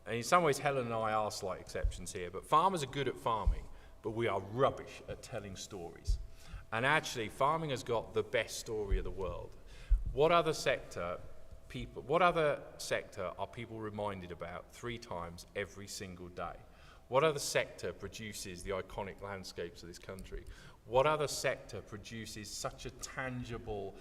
and in some ways Helen and I are slight exceptions here, but farmers are good at farming, but we are rubbish at telling stories. And actually, farming has got the best story of the world. What other sector are people reminded about 3 times every single day? What other sector produces the iconic landscapes of this country? What other sector produces such a tangible,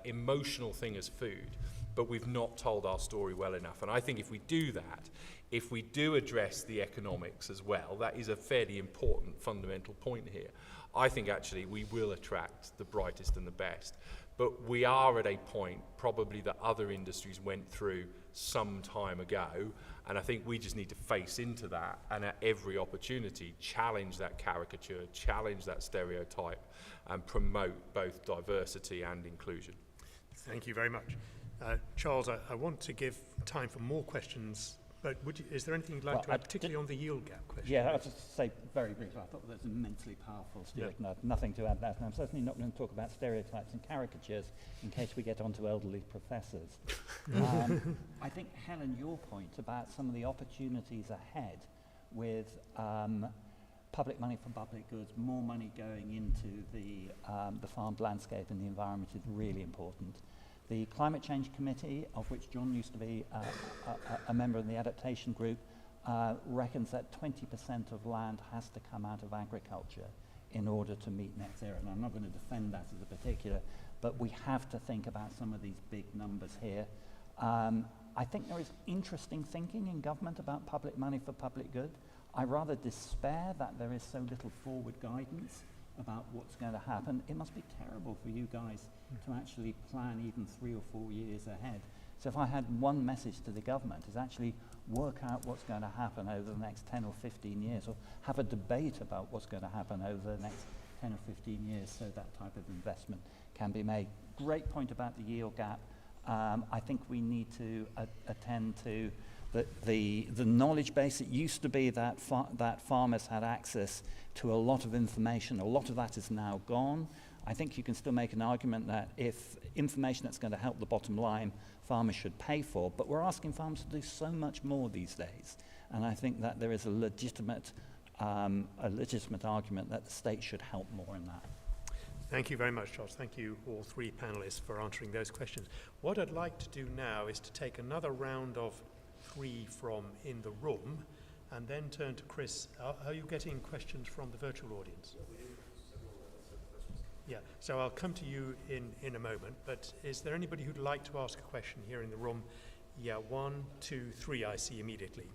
emotional thing as food? But we've not told our story well enough. And I think if we do that, if we do address the economics as well, that is a fairly important fundamental point here. I think actually we will attract the brightest and the best. But we are at a point probably that other industries went through some time ago, and I think we just need to face into that and at every opportunity challenge that caricature, challenge that stereotype, and promote both diversity and inclusion. Thank you very much. Charles, I want to give time for more questions, but is there anything you'd like to add, particularly on the yield gap question? Yeah, I'll just say very briefly, I thought that was immensely powerful, Stuart, and I have nothing to add to that. And I'm certainly not going to talk about stereotypes and caricatures in case we get onto elderly professors. I think, Helen, your point about some of the opportunities ahead with public money for public goods, more money going into the farmed landscape and the environment is really important. The Climate Change Committee, of which John used to be a member of the adaptation group, reckons that 20% of land has to come out of agriculture in order to meet net zero. And I'm not going to defend that as a particular, but we have to think about some of these big numbers here. I think there is interesting thinking in government about public money for public good. I rather despair that there is so little forward guidance about what's going to happen. It must be terrible for you guys to actually plan even 3 or 4 years ahead. So if I had one message to the government, is actually work out what's going to happen over the next 10 or 15 years, or have a debate about what's going to happen over the next 10 or 15 years so that type of investment can be made. Great point about the yield gap. I think we need to attend to the knowledge base. It used to be that farmers had access to a lot of information. A lot of that is now gone. I think you can still make an argument that if information that's going to help the bottom line, farmers should pay for, but we're asking farmers to do so much more these days. And I think that there is a legitimate argument that the state should help more in that. Thank you very much, Charles. Thank you, all 3 panelists, for answering those questions. What I'd like to do now is to take another round of 3 from in the room and then turn to Chris. Are you getting questions from the virtual audience? Yeah, so I'll come to you in a moment, but is there anybody who'd like to ask a question here in the room? Yeah, 1, 2, 3 I see immediately.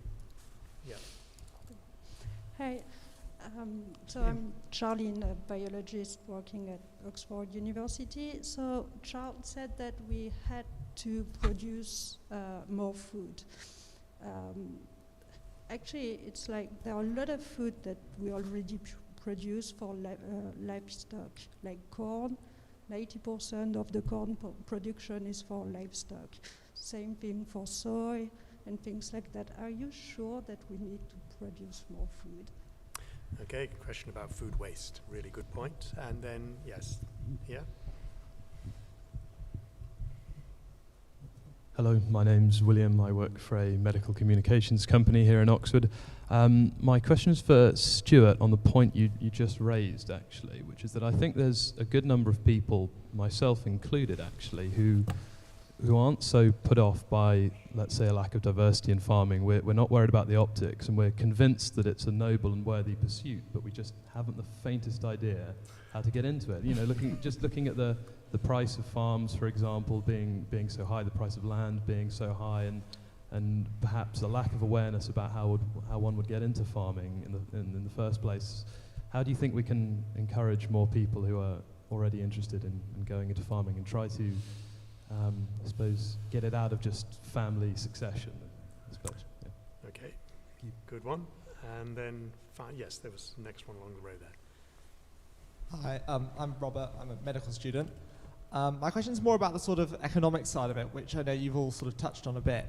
Yeah. Hi, so I'm Charlene, a biologist working at Oxford University. So Charles said that we had to produce more food. Actually, it's like there are a lot of food that we already produce for livestock, like corn. 90% of the corn production is for livestock. Same thing for soy and things like that. Are you sure that we need to produce more food? Okay, question about food waste. Really good point. And then, yes, yeah. Hello, my name's William. I work for a medical communications company here in Oxford. My question is for Stuart on the point you just raised, actually, which is that I think there's a good number of people, myself included, actually, who who aren't so put off by, let's say, a lack of diversity in farming. We're not worried about the optics, and we're convinced that it's a noble and worthy pursuit, but we just haven't the faintest idea how to get into it. You know, looking at the price of farms, for example, being so high, the price of land being so high, and perhaps a lack of awareness about how one would get into farming in the first place. How do you think we can encourage more people who are already interested in going into farming and try to, I suppose, get it out of just family succession, I suppose? Yeah. Okay, good one. And then, yes, there was the next one along the road there. Hi, I'm Robert. I'm a medical student. My question is more about the sort of economic side of it, which I know you've all sort of touched on a bit.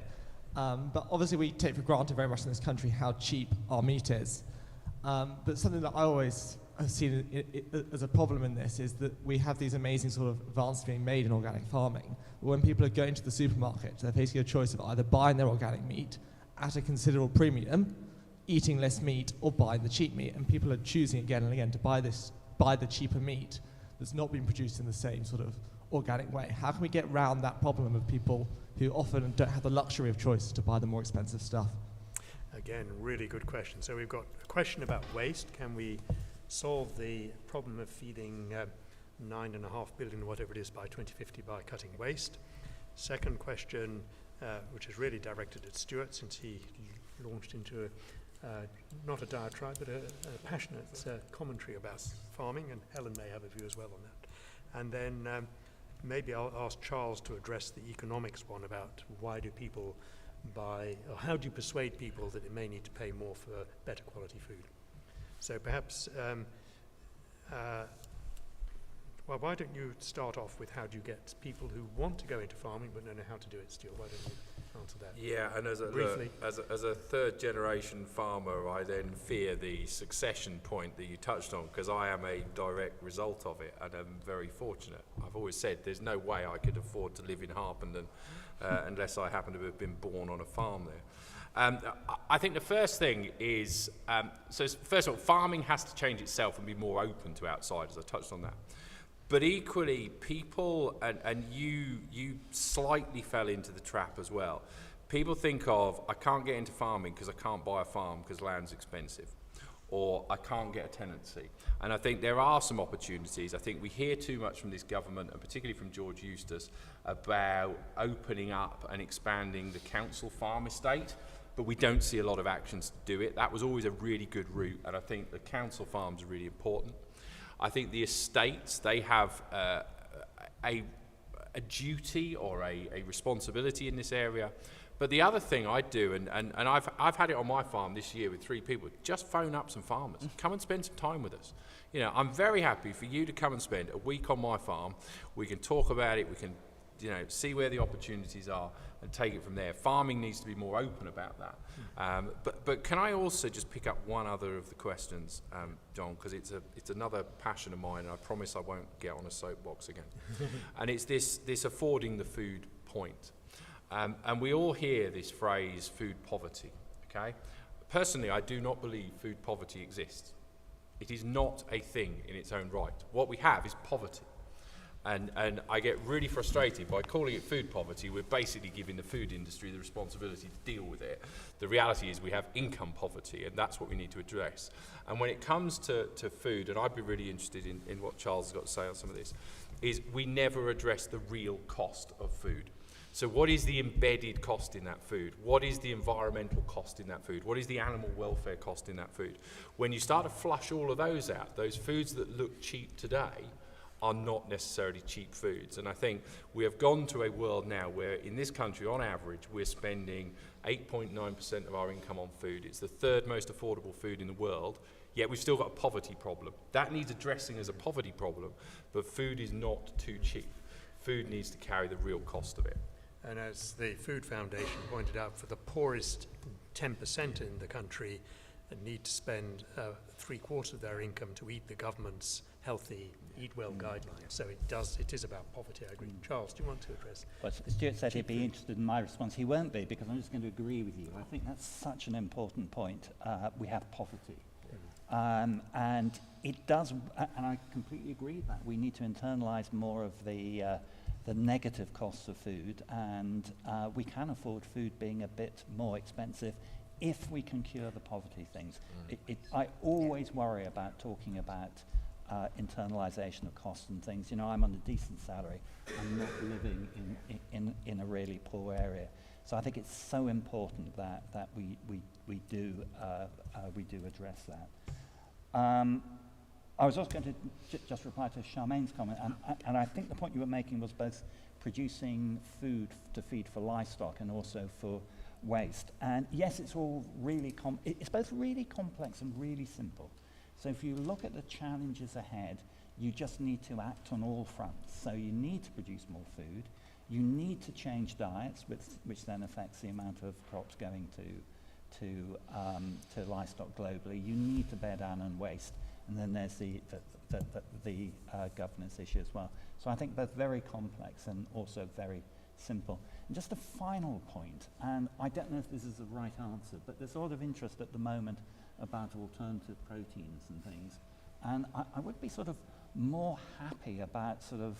But obviously we take for granted very much in this country how cheap our meat is. But something that I always have seen as a problem in this is that we have these amazing sort of advances being made in organic farming. But when people are going to the supermarket, they're facing a choice of either buying their organic meat at a considerable premium, eating less meat, or buying the cheap meat. And people are choosing again and again to buy the cheaper meat that's not been produced in the same sort of organic way. How can we get around that problem of people who often don't have the luxury of choice to buy the more expensive stuff? Again, really good question. So we've got a question about waste. Can we solve the problem of feeding 9.5 billion, or whatever it is, by 2050 by cutting waste? Second question, which is really directed at Stuart, since he launched into not a diatribe, but a passionate commentary about farming, and Helen may have a view as well on that. And then maybe I'll ask Charles to address the economics one about why do people buy, or how do you persuade people that it may need to pay more for better quality food? So perhaps, well, why don't you start off with how do you get people who want to go into farming but don't know how to do it, Stuart? Why don't you answer that? Yeah, and as a third generation farmer, I then fear the succession point that you touched on, because I am a direct result of it, and I'm very fortunate. I've always said there's no way I could afford to live in Harpenden unless I happen to have been born on a farm there. I think the first thing is, so first of all, farming has to change itself and be more open to outsiders. I touched on that. But equally, people, and you slightly fell into the trap as well. People think of, I can't get into farming because I can't buy a farm because land's expensive, or I can't get a tenancy. And I think there are some opportunities. I think we hear too much from this government, and particularly from George Eustace, about opening up and expanding the council farm estate, but we don't see a lot of actions to do it. That was always a really good route, and I think the council farms are really important. I think the estates, they have a duty or a responsibility in this area. But the other thing I do, and I've had it on my farm this year with 3 people, just phone up some farmers. Come and spend some time with us. You know, I'm very happy for you to come and spend a week on my farm. We can talk about it, we can, you know, see where the opportunities are and take it from there. Farming needs to be more open about that. But can I also just pick up one other of the questions, John, because it's another passion of mine, and I promise I won't get on a soapbox again. And it's this affording the food point. And we all hear this phrase, food poverty, okay? Personally, I do not believe food poverty exists. It is not a thing in its own right. What we have is poverty. And I get really frustrated by calling it food poverty. We're basically giving the food industry the responsibility to deal with it. The reality is we have income poverty, and that's what we need to address. And when it comes to food, and I'd be really interested in what Charles has got to say on some of this, is we never address the real cost of food. So what is the embedded cost in that food? What is the environmental cost in that food? What is the animal welfare cost in that food? When you start to flush all of those out, those foods that look cheap today are not necessarily cheap foods. And I think we have gone to a world now where in this country, on average, we're spending 8.9% of our income on food. It's the 3rd most affordable food in the world, yet we've still got a poverty problem. That needs addressing as a poverty problem, but food is not too cheap. Food needs to carry the real cost of it. And as the Food Foundation pointed out, for the poorest 10% in the country, need to spend 3/4 of their income to eat the government's healthy, eat well guidelines. So it is about poverty, I agree. Charles, do you want to address? Well, Stuart said he'd be interested in my response. He won't be, because I'm just going to agree with you. I think that's such an important point. We have poverty. And it does, and I completely agree with that. We need to internalise more of the the negative costs of food, and we can afford food being a bit more expensive if we can cure the poverty things. I always worry about talking about internalisation of costs and things. You know, I'm on a decent salary. I'm not living in a really poor area. So I think it's so important that we do address that. I was also going to just reply to Charmaine's comment, and I think the point you were making was both producing food to feed for livestock and also for waste. And yes, it's all really it's both really complex and really simple. So if you look at the challenges ahead, you just need to act on all fronts. So you need to produce more food. You need to change diets, which then affects the amount of crops going to livestock globally. You need to bear down on waste. And then there's the governance issue as well. So I think both very complex and also very simple. And just a final point, and I don't know if this is the right answer, but there's a lot of interest at the moment about alternative proteins and things. And I would be sort of more happy about sort of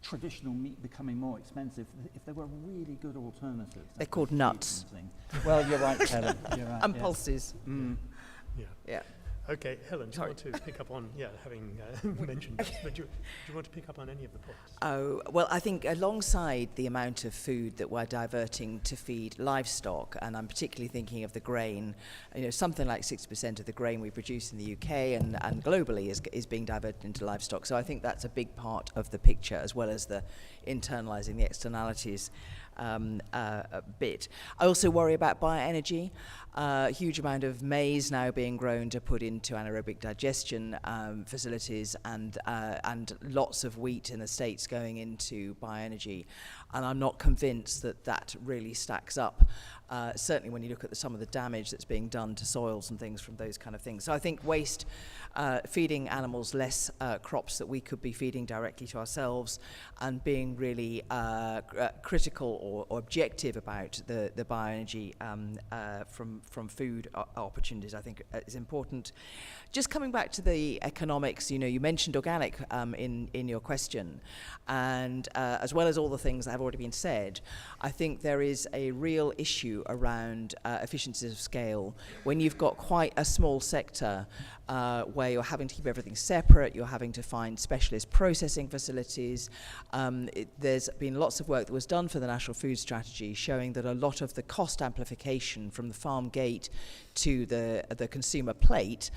traditional meat becoming more expensive if there were really good alternatives. They're called nuts. Well, you're right, Helen. You're right, And pulses. Yeah. Okay, Helen, do you want to pick up on, having mentioned this, but do you want to pick up on any of the points? Oh, well, I think alongside the amount of food that we're diverting to feed livestock, and I'm particularly thinking of the grain, something like 60% of the grain we produce in the UK and globally is being diverted into livestock. So I think that's a big part of the picture, as well as the internalising the externalities bit. I also worry about bioenergy. A huge amount of maize now being grown to put into anaerobic digestion facilities, and lots of wheat in the States going into bioenergy. And I'm not convinced that really stacks up, certainly when you look at some of the damage that's being done to soils and things from those kind of things. So I think waste, feeding animals less crops that we could be feeding directly to ourselves, and being really critical or objective about the bioenergy from food opportunities, I think is important. Just coming back to the economics, you mentioned organic in your question, and as well as all the things that have already been said, I think there is a real issue around efficiencies of scale. When you've got quite a small sector where you're having to keep everything separate, you're having to find specialist processing facilities. There's been lots of work that was done for the National Food Strategy showing that a lot of the cost amplification from the farm gate to the consumer plate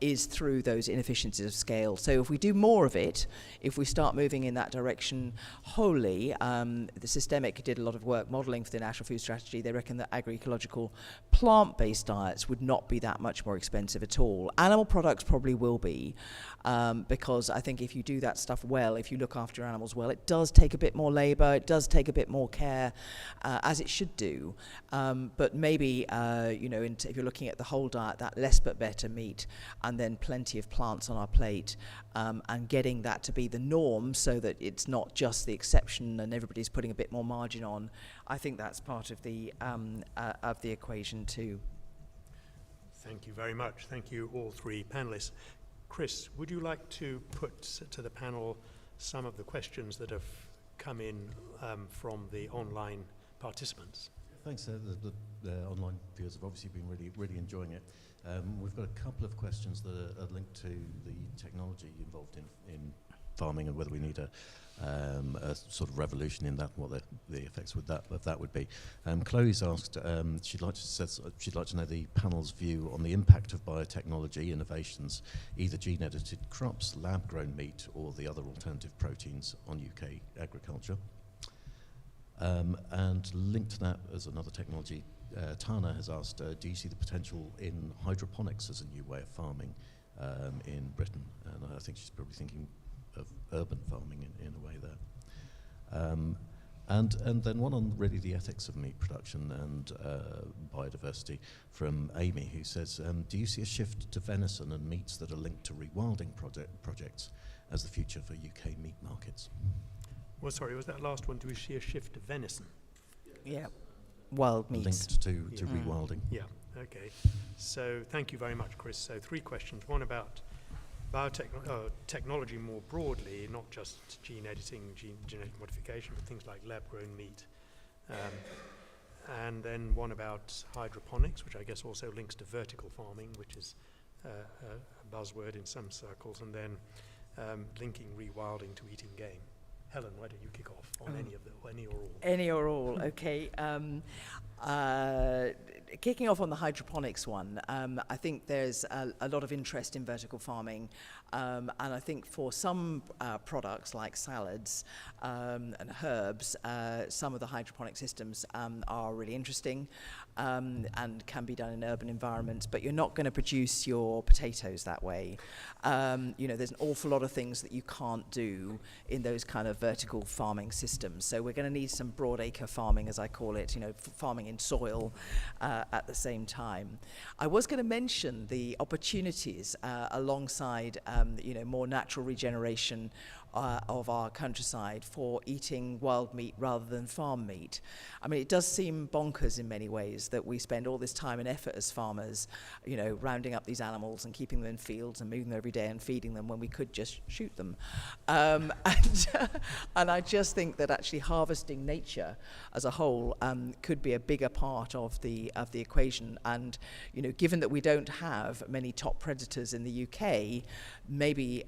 is through those inefficiencies of scale. So if we do more of it, if we start moving in that direction wholly, the Systemic did a lot of work modelling for the National Food Strategy. They reckon that agroecological plant-based diets would not be that much more expensive at all. Animal products probably will be, because I think if you do that stuff well, if you look after your animals well, it does take a bit more labour, it does take a bit more care, as it should do. But maybe, if you're looking at the whole diet, that less but better meat, and then plenty of plants on our plate, and getting that to be the norm so that it's not just the exception and everybody's putting a bit more margin on, I think that's part of the equation too. Thank you very much. Thank you, all three panelists. Chris, would you like to put to the panel some of the questions that have come in from the online participants? Thanks. The online viewers have obviously been really enjoying it. We've got a couple of questions that are linked to the technology involved in farming and whether we need a sort of revolution in that, what the effects of that would be. Chloe's asked, she'd like to know the panel's view on the impact of biotechnology innovations, either gene-edited crops, lab-grown meat, or the other alternative proteins on UK agriculture. And linked to that as another technology, Tana has asked, do you see the potential in hydroponics as a new way of farming in Britain? And I think she's probably thinking of urban farming in a way there. And then one on really the ethics of meat production and biodiversity from Amy, who says, do you see a shift to venison and meats that are linked to rewilding projects as the future for UK meat markets? Well, sorry, was that last one? Do we see a shift to venison? Yeah, wild meats. Linked to rewilding. Yeah, okay. So thank you very much, Chris. So 3 questions. One about technology more broadly, not just gene editing, genetic modification, but things like lab-grown meat. And then one about hydroponics, which I guess also links to vertical farming, which is a buzzword in some circles, and then linking rewilding to eating game. Helen, why don't you kick off on any of them, any or all? Any or all, okay. Kicking off on the hydroponics one, I think there's a lot of interest in vertical farming, and I think for some products like salads and herbs, some of the hydroponic systems are really interesting and can be done in urban environments, but you're not going to produce your potatoes that way. There's an awful lot of things that you can't do in those kind of vertical farming systems. So we're going to need some broadacre farming, as I call it, farming in soil at the same time. I was going to mention the opportunities alongside, more natural regeneration of our countryside for eating wild meat rather than farm meat. I mean, it does seem bonkers in many ways that we spend all this time and effort as farmers, rounding up these animals and keeping them in fields and moving them every day and feeding them when we could just shoot them. And I just think that actually harvesting nature as a whole could be a bigger part of the equation. And given that we don't have many top predators in the UK, maybe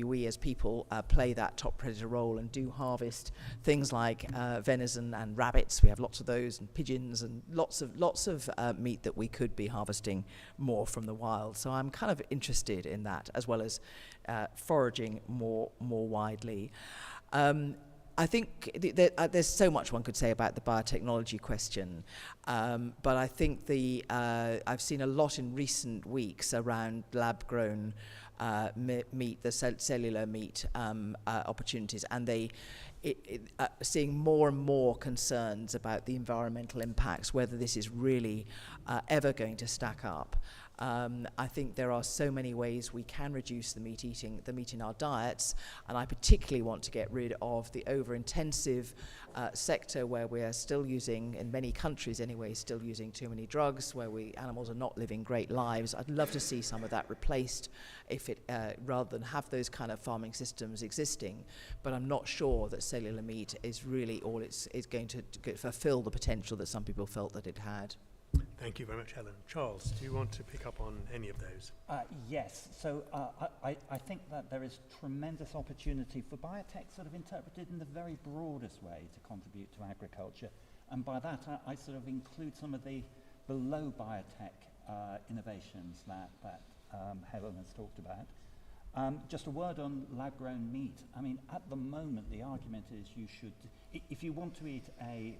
we as people play that top predator role and do harvest things like venison and rabbits. We have lots of those, and pigeons, and lots of meat that we could be harvesting more from the wild. So I'm kind of interested in that, as well as foraging more widely. I think there's so much one could say about the biotechnology question, but I think I've seen a lot in recent weeks around lab-grown meat, the cellular meat opportunities, and seeing more and more concerns about the environmental impacts, whether this is really ever going to stack up. I think there are so many ways we can reduce the meat in our diets, and I particularly want to get rid of the over-intensive sector where we are still using, in many countries anyway, still using too many drugs, where animals are not living great lives. I'd love to see some of that replaced rather than have those kind of farming systems existing, but I'm not sure that cellular meat is really all it's going to fulfill the potential that some people felt that it had. Thank you very much, Helen. Charles, do you want to pick up on any of those? Yes. So I think that there is tremendous opportunity for biotech, sort of interpreted in the very broadest way, to contribute to agriculture. And by that, I sort of include some of the low biotech innovations that Helen has talked about. Just a word on lab-grown meat. I mean, at the moment, the argument is you should, if you want to eat a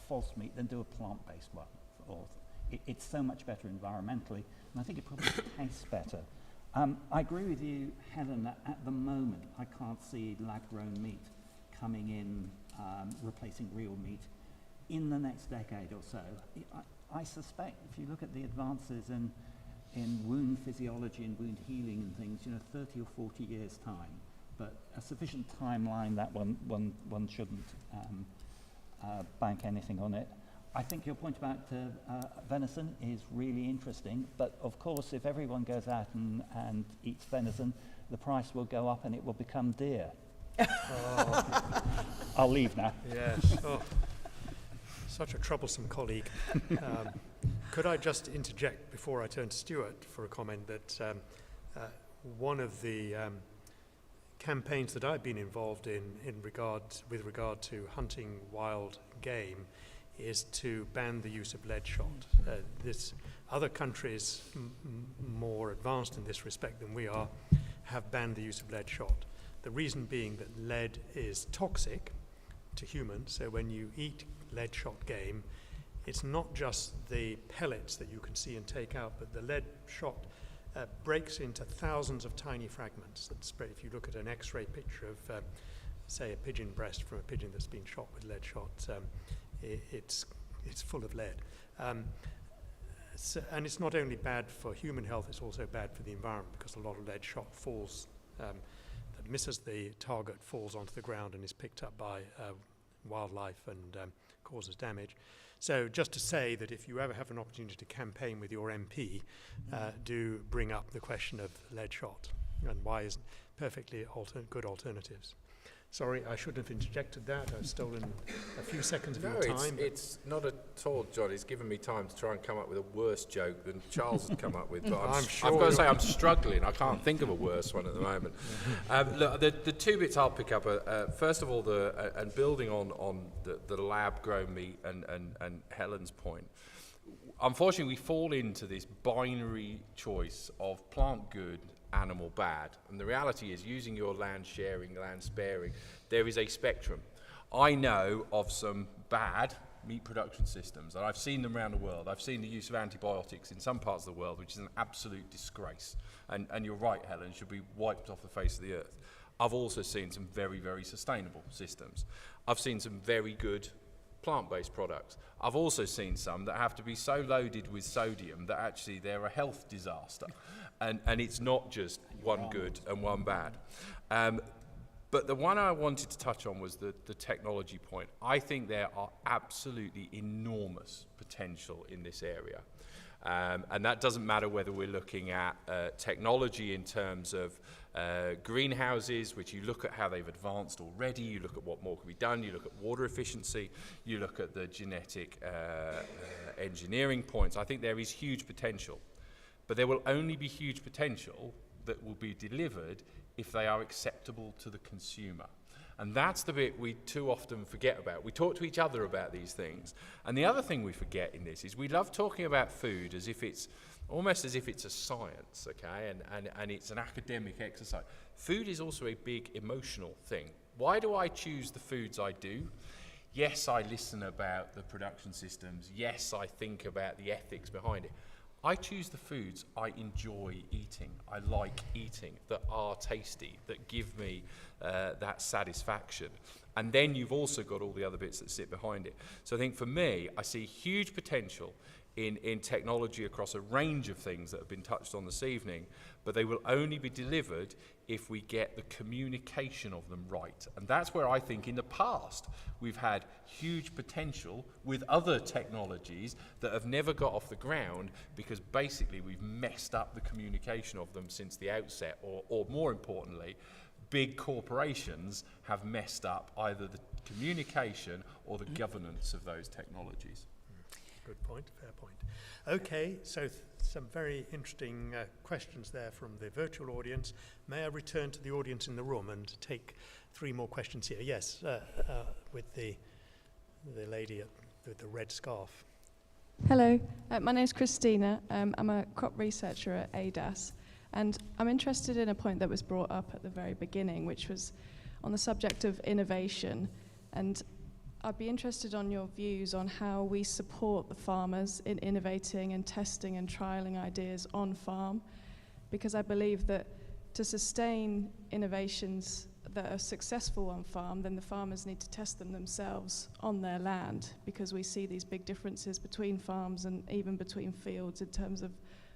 false meat, then do a plant-based one. It's so much better environmentally, and I think it probably tastes better. I agree with you, Helen, that at the moment I can't see lab-grown meat coming in, replacing real meat in the next decade or so. I suspect if you look at the advances in wound physiology and wound healing and things, 30 or 40 years' time, but a sufficient timeline that one shouldn't bank anything on it. I think your point about venison is really interesting, but of course if everyone goes out and eats venison, the price will go up and it will become dear. Oh. I'll leave now. Yes. Oh. Such a troublesome colleague. Could I just interject before I turn to Stuart for a comment that one of the campaigns that I've been involved in with regard to hunting wild game is to ban the use of lead shot. Other countries more advanced in this respect than we are have banned the use of lead shot. The reason being that lead is toxic to humans, so when you eat lead shot game, it's not just the pellets that you can see and take out, but the lead shot breaks into thousands of tiny fragments that spread. If you look at an X-ray picture of, say, a pigeon breast from a pigeon that's been shot with lead shot, it's full of lead. And it's not only bad for human health, it's also bad for the environment, because a lot of lead shot falls, that misses the target, falls onto the ground and is picked up by wildlife and causes damage. So just to say that if you ever have an opportunity to campaign with your MP, do bring up the question of lead shot. and why isn't perfectly good alternatives. Sorry, I shouldn't have interjected that. I've stolen a few seconds of your time. It's not at all, John. It's given me time to try and come up with a worse joke than Charles has come up with. But I'm sure I've got to say, I'm struggling. I can't think of a worse one at the moment. Look, the two bits I'll pick up are, first of all, and building on the lab-grown meat and Helen's point, unfortunately, we fall into this binary choice of plant good, animal bad. And the reality is, using your land sharing, land sparing, there is a spectrum. I know of some bad meat production systems, and I've seen them around the world. I've seen the use of antibiotics in some parts of the world, which is an absolute disgrace. And you're right, Helen, should be wiped off the face of the earth. I've also seen some very, very sustainable systems. I've seen some very good plant-based products. I've also seen some that have to be so loaded with sodium that actually they're a health disaster. And it's not just one good and one bad. But the one I wanted to touch on was the technology point. I think there are absolutely enormous potential in this area. And that doesn't matter whether we're looking at technology in terms of greenhouses, which you look at how they've advanced already, you look at what more can be done, you look at water efficiency, you look at the genetic engineering points. I think there is huge potential. But there will only be huge potential that will be delivered if they are acceptable to the consumer. And that's the bit we too often forget about. We talk to each other about these things. And the other thing we forget in this is we love talking about food as if it's almost as if it's a science, okay, and it's an academic exercise. Food is also a big emotional thing. Why do I choose the foods I do? Yes, I listen about the production systems. Yes, I think about the ethics behind it. I choose the foods I enjoy eating, I like eating, that are tasty, that give me that satisfaction. And then you've also got all the other bits that sit behind it. So I think for me, I see huge potential in technology across a range of things that have been touched on this evening, but they will only be delivered if we get the communication of them right. And that's where I think in the past we've had huge potential with other technologies that have never got off the ground because basically we've messed up the communication of them since the outset, or more importantly, big corporations have messed up either the communication or the governance of those technologies. Good point, fair point. Okay, so some very interesting questions there from the virtual audience. May I return to the audience in the room and take 3 more questions here? Yes, with the lady with the red scarf. Hello, my name's Christina. I'm a crop researcher at ADAS, and I'm interested in a point that was brought up at the very beginning, which was on the subject of innovation. And I'd be interested on your views on how we support the farmers in innovating and testing and trialing ideas on farm, because I believe that to sustain innovations that are successful on farm, then the farmers need to test them themselves on their land, because we see these big differences between farms and even between fields in terms of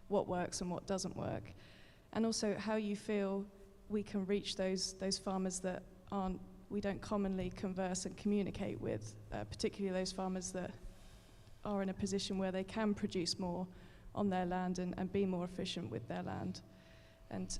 what works and what doesn't work. And also how you feel we can reach those farmers that we don't commonly converse and communicate with, particularly those farmers that are in a position where they can produce more on their land and be more efficient with their land. And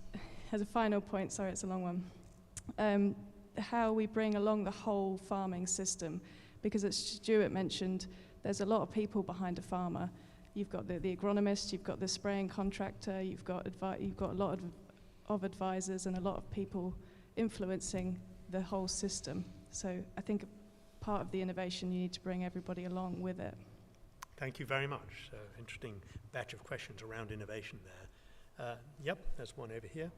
as a final point, sorry, it's a long one, how we bring along the whole farming system, because as Stuart mentioned, there's a lot of people behind a farmer. You've got the agronomist, you've got the spraying contractor, you've got a lot of advisors and a lot of people influencing the whole system. So I think part of the innovation, you need to bring everybody along with it. Thank you very much. Interesting batch of questions around innovation there. Yep, there's one over here.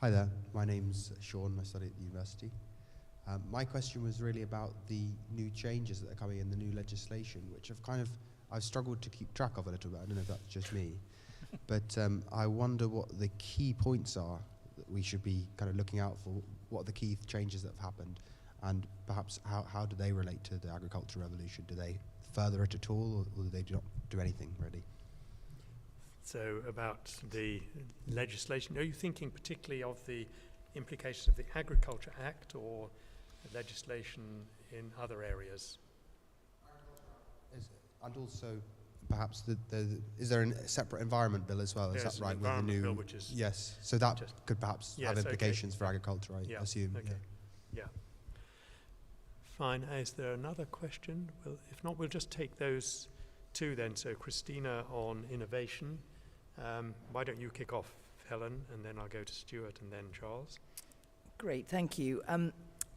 Hi there, my name's Sean, I study at the university. My question was really about the new changes that are coming in, the new legislation, which I've struggled to keep track of a little bit. I don't know if that's just me. But I wonder what the key points are that we should be kind of looking out for. What are the key changes that have happened? And perhaps how do they relate to the agricultural revolution? Do they further it at all, or do they not do anything, really? So about the legislation, are you thinking particularly of the implications of the Agriculture Act or legislation in other areas? And also, perhaps, is there a separate environment bill as well? Is There's that right? an With the environment new bill which is yes, so that just- could perhaps Yes, have okay. implications for agriculture, I assume. Okay. Yeah. Fine. Is there another question? Well, if not, we'll just take those two then. So Christina on innovation. Why don't you kick off, Helen, and then I'll go to Stuart and then Charles. Great, thank you.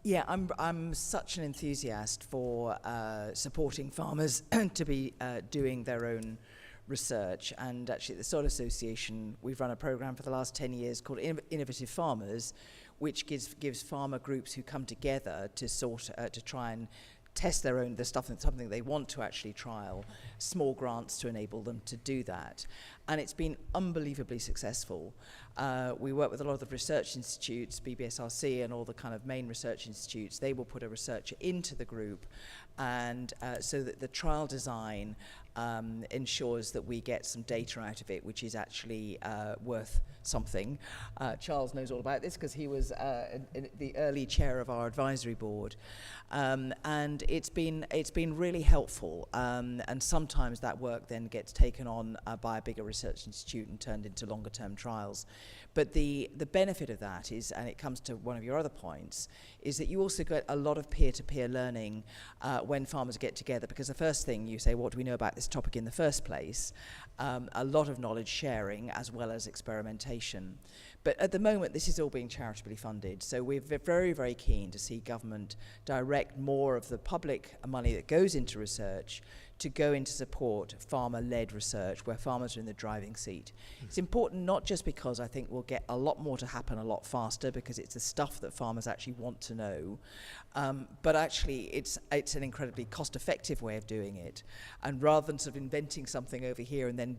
Yeah, I'm such an enthusiast for supporting farmers to be doing their own research, and actually at the Soil Association we've run a program for the last 10 years called Innovative Farmers, which gives farmer groups who come together to try and test their own, something they want to actually trial, small grants to enable them to do that. And it's been unbelievably successful. We work with a lot of the research institutes, BBSRC and all the kind of main research institutes. They will put a researcher into the group, and so that the trial design ensures that we get some data out of it, which is actually worth something. Charles knows all about this because he was in the early chair of our advisory board, and it's been really helpful. And sometimes that work then gets taken on by a bigger research institute and turned into longer term trials. But the benefit of that is, and it comes to one of your other points, is that you also get a lot of peer-to-peer learning when farmers get together, because the first thing you say, what do we know about this topic in the first place? A lot of knowledge sharing as well as experimentation. But at the moment, this is all being charitably funded, so we're very, very keen to see government direct more of the public money that goes into research to go into support farmer-led research where farmers are in the driving seat. It's important not just because I think we'll get a lot more to happen a lot faster because it's the stuff that farmers actually want to know, but actually it's an incredibly cost-effective way of doing it. And rather than sort of inventing something over here and then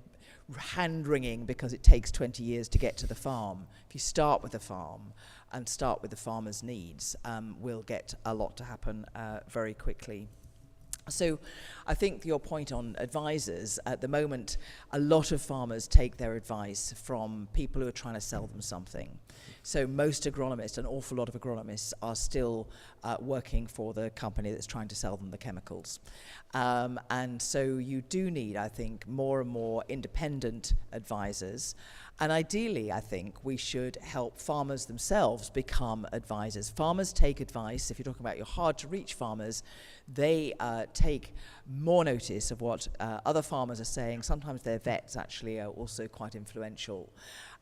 hand-wringing because it takes 20 years to get to the farm, if you start with the farm and start with the farmer's needs, we'll get a lot to happen very quickly. So I think your point on advisors, at the moment, a lot of farmers take their advice from people who are trying to sell them something. So most agronomists, an awful lot of agronomists, are still working for the company that's trying to sell them the chemicals. And so you do need, I think, more and more independent advisors. And ideally, I think we should help farmers themselves become advisors. Farmers take advice. If you're talking about your hard-to-reach farmers, they take more notice of what other farmers are saying. Sometimes their vets actually are also quite influential.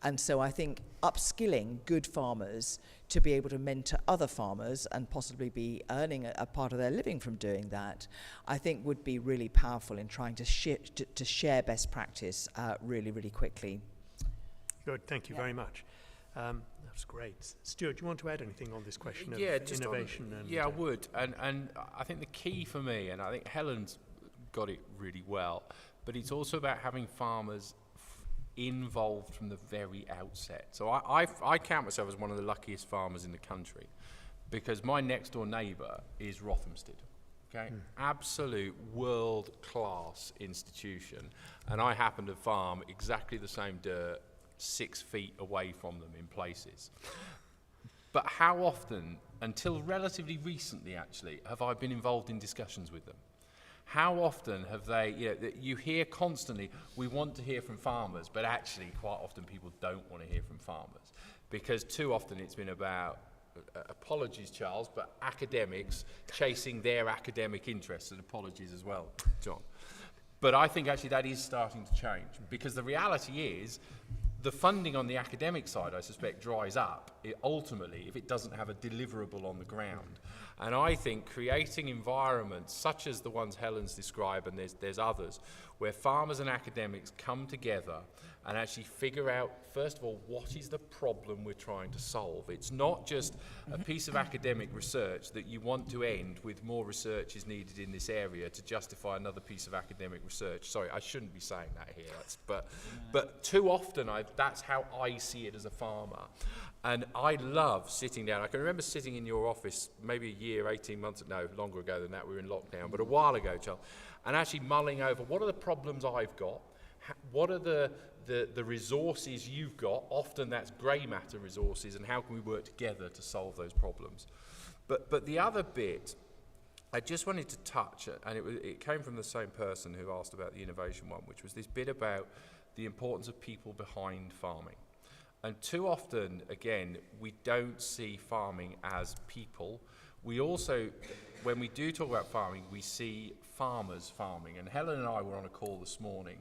And so I think upskilling good farmers to be able to mentor other farmers and possibly be earning a part of their living from doing that, I think would be really powerful in trying to share best practice really, really quickly. Good, thank you very much. That's great. Stuart, do you want to add anything on this question of just innovation? I would. And I think the key for me, and I think Helen's got it really well, but it's also about having farmers involved from the very outset. So I count myself as one of the luckiest farmers in the country because my next door neighbour is Rothamsted. Okay, absolute world-class institution, and I happen to farm exactly the same dirt 6 feet away from them in places. But how often, until relatively recently actually, have I been involved in discussions with them? How often have they, you hear constantly, we want to hear from farmers, but actually quite often people don't want to hear from farmers because too often it's been about, apologies Charles, but academics chasing their academic interests, and apologies as well, John. But I think actually that is starting to change because the reality is the funding on the academic side, I suspect, dries up ultimately if it doesn't have a deliverable on the ground. And I think creating environments such as the ones Helen's described, and there's others, where farmers and academics come together and actually figure out, first of all, what is the problem we're trying to solve. It's not just a piece of academic research that you want to end with more research is needed in this area to justify another piece of academic research. Sorry, I shouldn't be saying that here, but too often that's how I see it as a farmer. And I love sitting down. I can remember sitting in your office maybe a year, 18 months, no, longer ago than that, we were in lockdown, but a while ago, Charles, and actually mulling over, what are the problems I've got? What are the resources you've got? Often that's grey matter resources, and how can we work together to solve those problems? But the other bit I just wanted to touch, and it came from the same person who asked about the innovation one, which was this bit about the importance of people behind farming. And too often, again, we don't see farming as people. We also, when we do talk about farming, we see farmers farming. And Helen and I were on a call this morning,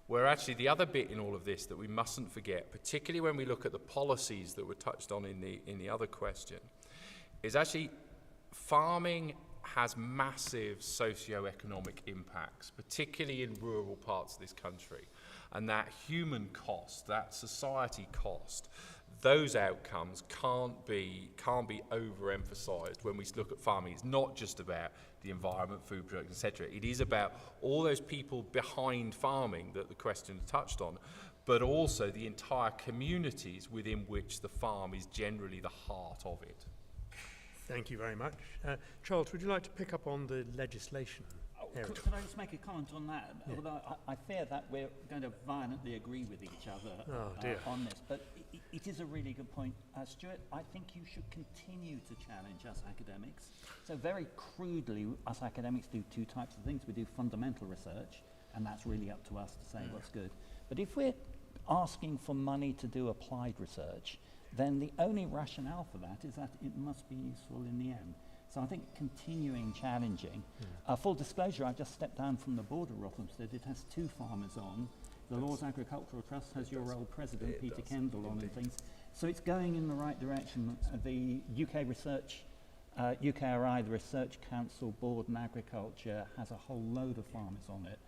where actually the other bit in all of this that we mustn't forget, particularly when we look at the policies that were touched on in the other question, is actually farming has massive socio-economic impacts, particularly in rural parts of this country. And that human cost, that society cost, those outcomes can't be overemphasized when we look at farming. It's not just about the environment, food production, etc. It is about all those people behind farming that the question touched on, but also the entire communities within which the farm is generally the heart of it. Thank you very much. Charles, would you like to pick up on the legislation area? Could I just make a comment on that? Yeah. Although I fear that we're going to violently agree with each other on this. But it is a really good point. Stuart, I think you should continue to challenge us academics. So very crudely, us academics do two types of things. We do fundamental research, and that's really up to us to say what's good. But if we're asking for money to do applied research, then the only rationale for that is that it must be useful in the end. So I think continuing challenging. Full disclosure, I've just stepped down from the board of Rothamsted. It has two farmers on. The Lord's Agricultural Trust has your old president, Peter Kendall, on and things. So it's going in the right direction. The UK Research, UKRI, the Research Council Board in Agriculture, has a whole load of farmers on it.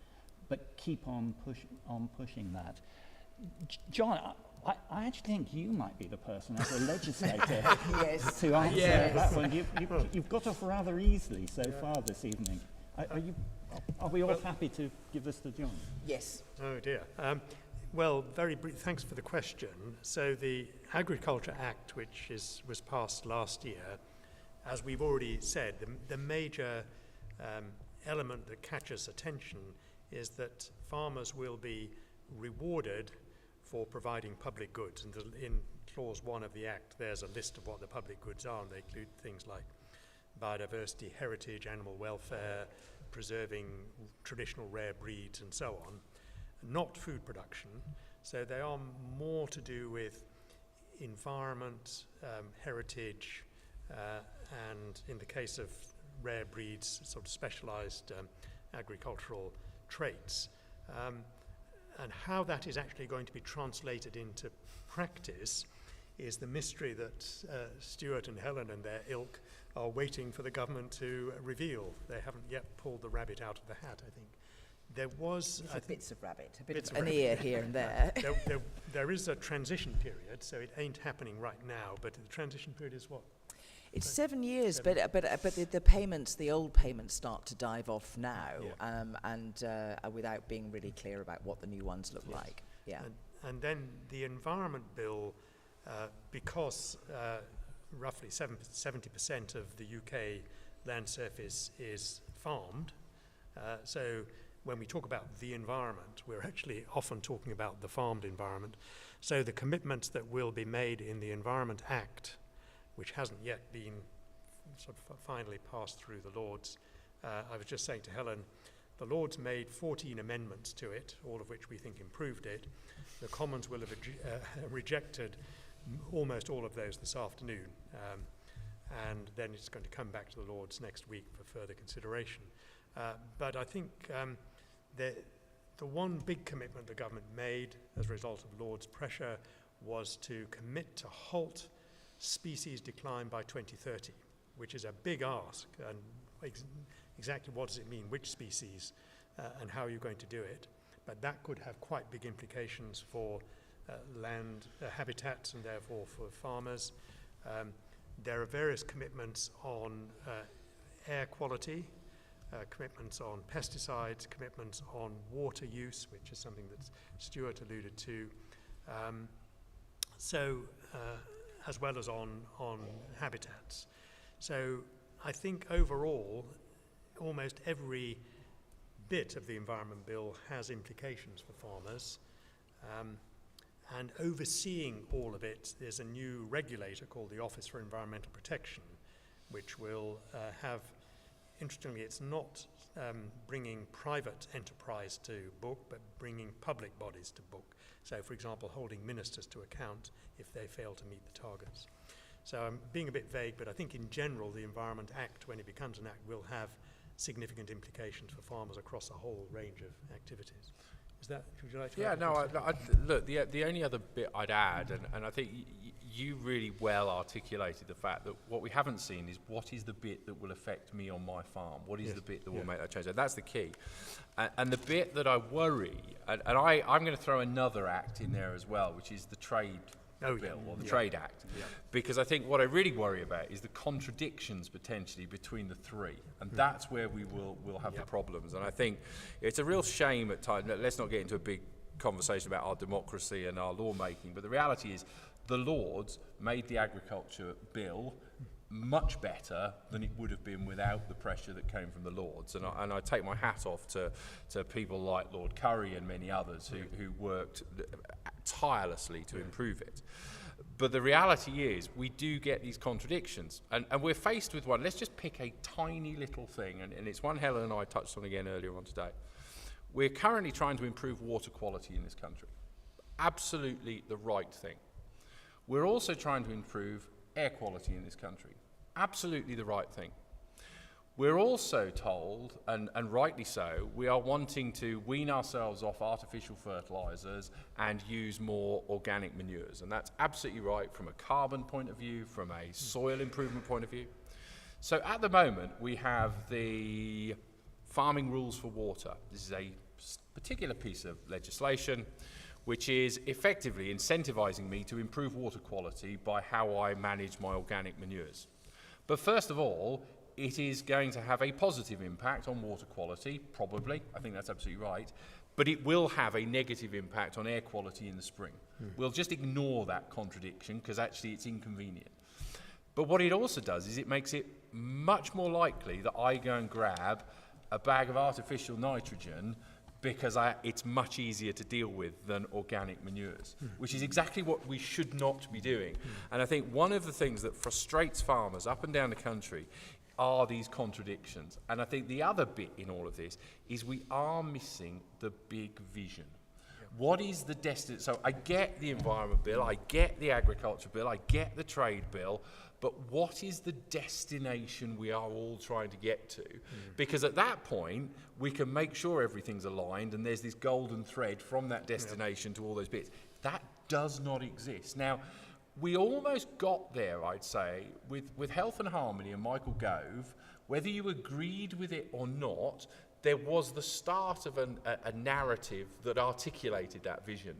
But keep on pushing that. John, I actually think you might be the person as a legislator Yes. to answer Yes. that one. You've got off rather easily so far this evening. Are we all happy to give this to John? Yes. Oh dear. Well, very brief. Thanks for the question. So the Agriculture Act, which was passed last year, as we've already said, the major element that catches attention is that farmers will be rewarded for providing public goods. And in clause 1 of the Act, there's a list of what the public goods are, and they include things like biodiversity, heritage, animal welfare, preserving traditional rare breeds, and so on, not food production. So they are more to do with environment, heritage, and in the case of rare breeds, sort of specialized agricultural traits. And how that is actually going to be translated into practice is the mystery that Stuart and Helen and their ilk are waiting for the government to reveal. They haven't yet pulled the rabbit out of the hat, I think. There was... bits of rabbit, a bit of an ear here and there. There is a transition period, so it ain't happening right now, but the transition period is what? It's 7 years, but the payments, the old payments, start to dive off now, and without being really clear about what the new ones look like. Yeah. And then the Environment Bill, because roughly 70% of the UK land surface is farmed, so when we talk about the environment, we're actually often talking about the farmed environment. So the commitments that will be made in the Environment Act, which hasn't yet been sort of finally passed through the Lords. I was just saying to Helen, the Lords made 14 amendments to it, all of which we think improved it. The Commons will have rejected almost all of those this afternoon, and then it's going to come back to the Lords next week for further consideration. But I think the one big commitment the government made as a result of Lords' pressure was to commit to halt species decline by 2030, which is a big ask. And exactly what does it mean, which species, and how are you going to do it? But that could have quite big implications for land habitats and therefore for farmers. There are various commitments on air quality, commitments on pesticides, commitments on water use, which is something that Stuart alluded to. As well as on habitats. So I think overall, almost every bit of the Environment Bill has implications for farmers. And overseeing all of it, there's a new regulator called the Office for Environmental Protection, which will have interestingly, it's not bringing private enterprise to book, but bringing public bodies to book. So, for example, holding ministers to account if they fail to meet the targets. So I'm being a bit vague, but I think in general the Environment Act, when it becomes an act, will have significant implications for farmers across a whole range of activities. Is that, would you like to add? Look, the only other bit I'd add, and I think you really well articulated the fact that what we haven't seen is what is the bit that will affect me on my farm? What is the bit that will make that change? And that's the key. And the bit that I worry, and I'm going to throw another act in there as well, which is the trade bill or the Trade Act. Because I think what I really worry about is the contradictions potentially between the three. And that's where we will have the problems. And I think it's a real shame at times. Let's not get into a big conversation about our democracy and our lawmaking, but the reality is the Lords made the agriculture bill much better than it would have been without the pressure that came from the Lords. And I take my hat off to people like Lord Curry and many others who worked tirelessly to improve it. But the reality is we do get these contradictions, and we're faced with one. Let's just pick a tiny little thing, and it's one Helen and I touched on again earlier on today. We're currently trying to improve water quality in this country. Absolutely the right thing. We're also trying to improve air quality in this country. Absolutely the right thing. We're also told, and rightly so, we are wanting to wean ourselves off artificial fertilisers and use more organic manures. And that's absolutely right from a carbon point of view, from a soil improvement point of view. So at the moment, we have the farming rules for water. This is a particular piece of legislation which is effectively incentivising me to improve water quality by how I manage my organic manures. But first of all, it is going to have a positive impact on water quality, probably. I think that's absolutely right. But it will have a negative impact on air quality in the spring. We'll just ignore that contradiction because actually it's inconvenient. But what it also does is it makes it much more likely that I go and grab a bag of artificial nitrogen because it's much easier to deal with than organic manures, which is exactly what we should not be doing. And I think one of the things that frustrates farmers up and down the country are these contradictions. And I think the other bit in all of this is we are missing the big vision. What is the destiny? So I get the Environment Bill, I get the Agriculture Bill, I get the Trade Bill, but what is the destination we are all trying to get to? Because at that point, we can make sure everything's aligned and there's this golden thread from that destination to all those bits. That does not exist. Now, we almost got there, I'd say, with Health and Harmony and Michael Gove. Whether you agreed with it or not, there was the start of a narrative that articulated that vision.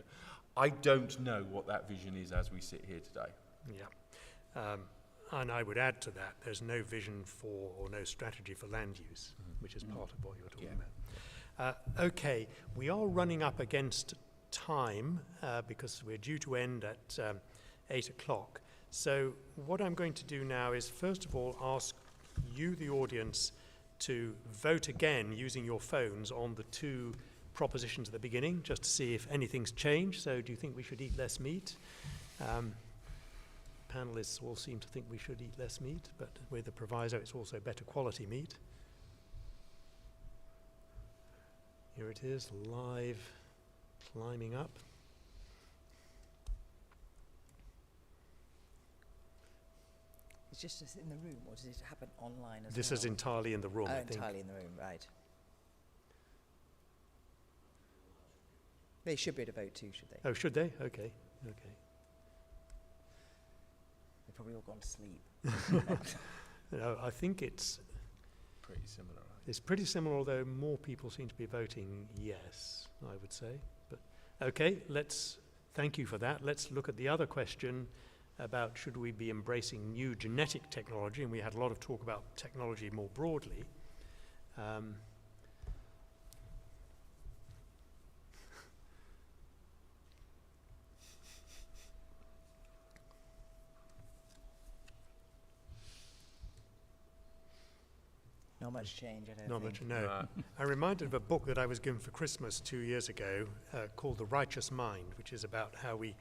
I don't know what that vision is as we sit here today. And I would add to that, there's no vision for or no strategy for land use, which is part of what you were talking about. Okay, we are running up against time because we're due to end at 8 o'clock. So what I'm going to do now is first of all ask you, the audience, to vote again using your phones on the two propositions at the beginning, just to see if anything's changed. So do you think we should eat less meat? Panelists all seem to think we should eat less meat, but with the proviso it's also better quality meat. Here it is, live, climbing up. It's just in the room, or does it happen online as well? This is entirely in the room, I think. Entirely in the room, right. They should be able to vote too, should they? Oh, should they? Okay, okay. They've probably all gone to sleep. No, I think it's pretty similar. Right? It's pretty similar, although more people seem to be voting yes, I would say. But okay, thank you for that. Let's look at the other question about should we be embracing new genetic technology, and we had a lot of talk about technology more broadly. Not much change, I don't Not think. much, no. I'm reminded of a book that I was given for Christmas 2 years ago called The Righteous Mind, which is about how we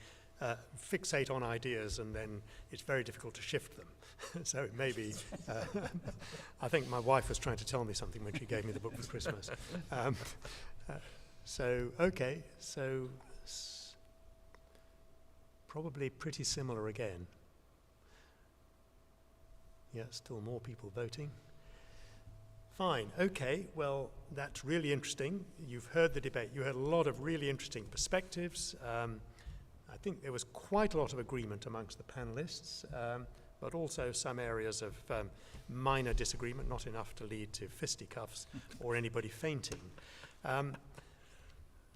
fixate on ideas and then it's very difficult to shift them. So it may be, I think my wife was trying to tell me something when she gave me the book for Christmas. So probably pretty similar again. Yeah, still more people voting. Fine, okay, well, that's really interesting. You've heard the debate. You had a lot of really interesting perspectives. I think there was quite a lot of agreement amongst the panelists, but also some areas of minor disagreement, not enough to lead to fisticuffs or anybody fainting.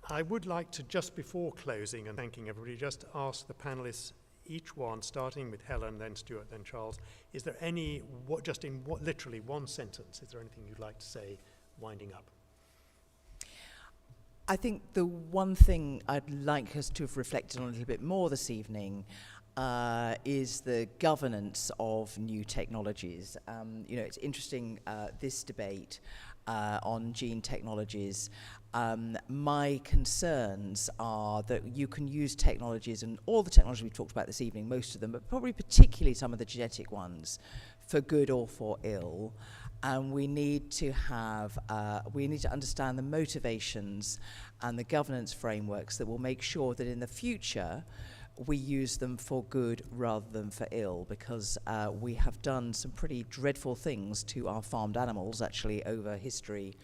I would like to, just before closing and thanking everybody, just ask the panelists, each one, starting with Helen, then Stuart, then Charles, is there any, literally one sentence, is there anything you'd like to say winding up? I think the one thing I'd like us to have reflected on a little bit more this evening is the governance of new technologies. It's interesting, this debate on gene technologies. My concerns are that you can use technologies, and all the technology we've talked about this evening, most of them, but probably particularly some of the genetic ones, for good or for ill. And we need to understand the motivations and the governance frameworks that will make sure that in the future we use them for good rather than for ill, because we have done some pretty dreadful things to our farmed animals, actually, over history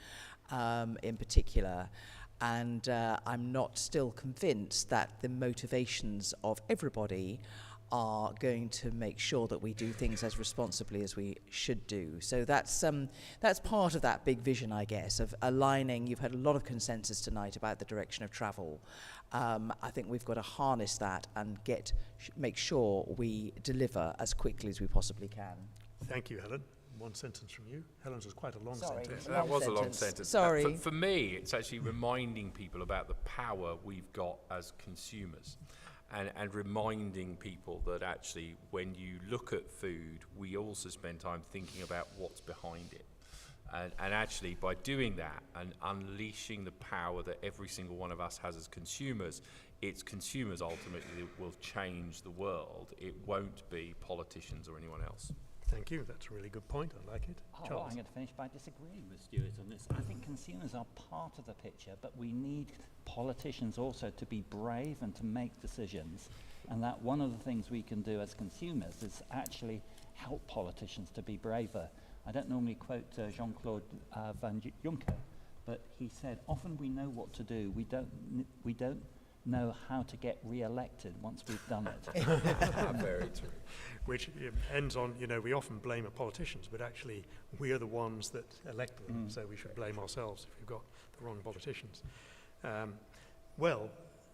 in particular. And I'm not still convinced that the motivations of everybody are going to make sure that we do things as responsibly as we should do. So that's part of that big vision, I guess, of aligning. You've had a lot of consensus tonight about the direction of travel. I think we've got to harness that and make sure we deliver as quickly as we possibly can. Thank you, Helen. One sentence from you. Helen's was quite a long sentence. That was a long sentence. Sorry. For me, it's actually reminding people about the power we've got as consumers. And reminding people that actually when you look at food, we also spend time thinking about what's behind it. And actually by doing that and unleashing the power that every single one of us has as consumers, it's consumers ultimately that will change the world. It won't be politicians or anyone else. Thank you. That's a really good point. I like it. Charles. I'm going to finish by disagreeing with Stuart on this. I think consumers are part of the picture, but we need politicians also to be brave and to make decisions. And that one of the things we can do as consumers is actually help politicians to be braver. I don't normally quote Jean-Claude Van Juncker, but he said, often we know what to do. We don't know how to get re-elected once we've done it. Very true. Which ends on, we often blame the politicians, but actually we are the ones that elect them, so we should blame ourselves if we've got the wrong politicians. Well,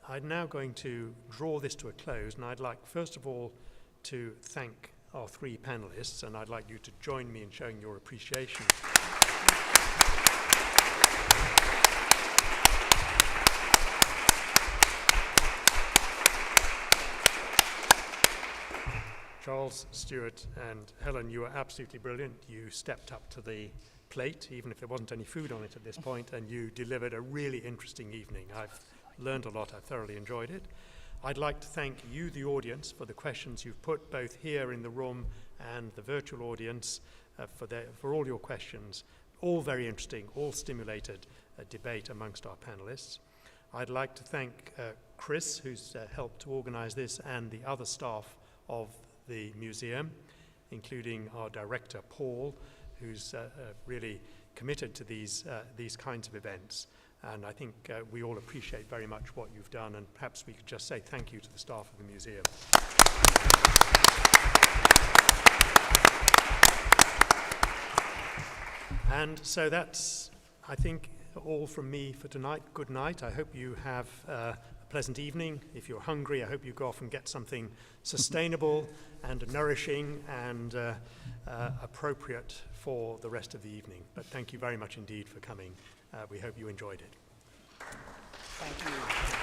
I'm now going to draw this to a close, and I'd like, first of all, to thank our three panelists, and I'd like you to join me in showing your appreciation. Charles, Stuart, and Helen, you were absolutely brilliant. You stepped up to the plate, even if there wasn't any food on it at this point, and you delivered a really interesting evening. I've learned a lot. I thoroughly enjoyed it. I'd like to thank you, the audience, for the questions you've put, both here in the room and the virtual audience, for all your questions. All very interesting, all stimulated a debate amongst our panelists. I'd like to thank Chris, who's helped to organize this, and the other staff of the museum, including our director, Paul, who's really committed to these kinds of events. And I think we all appreciate very much what you've done, and perhaps we could just say thank you to the staff of the museum. And so that's, I think, all from me for tonight. Good night. I hope you have a pleasant evening. If you're hungry, I hope you go off and get something sustainable and nourishing and appropriate for the rest of the evening. But thank you very much indeed for coming. We hope you enjoyed it. Thank you.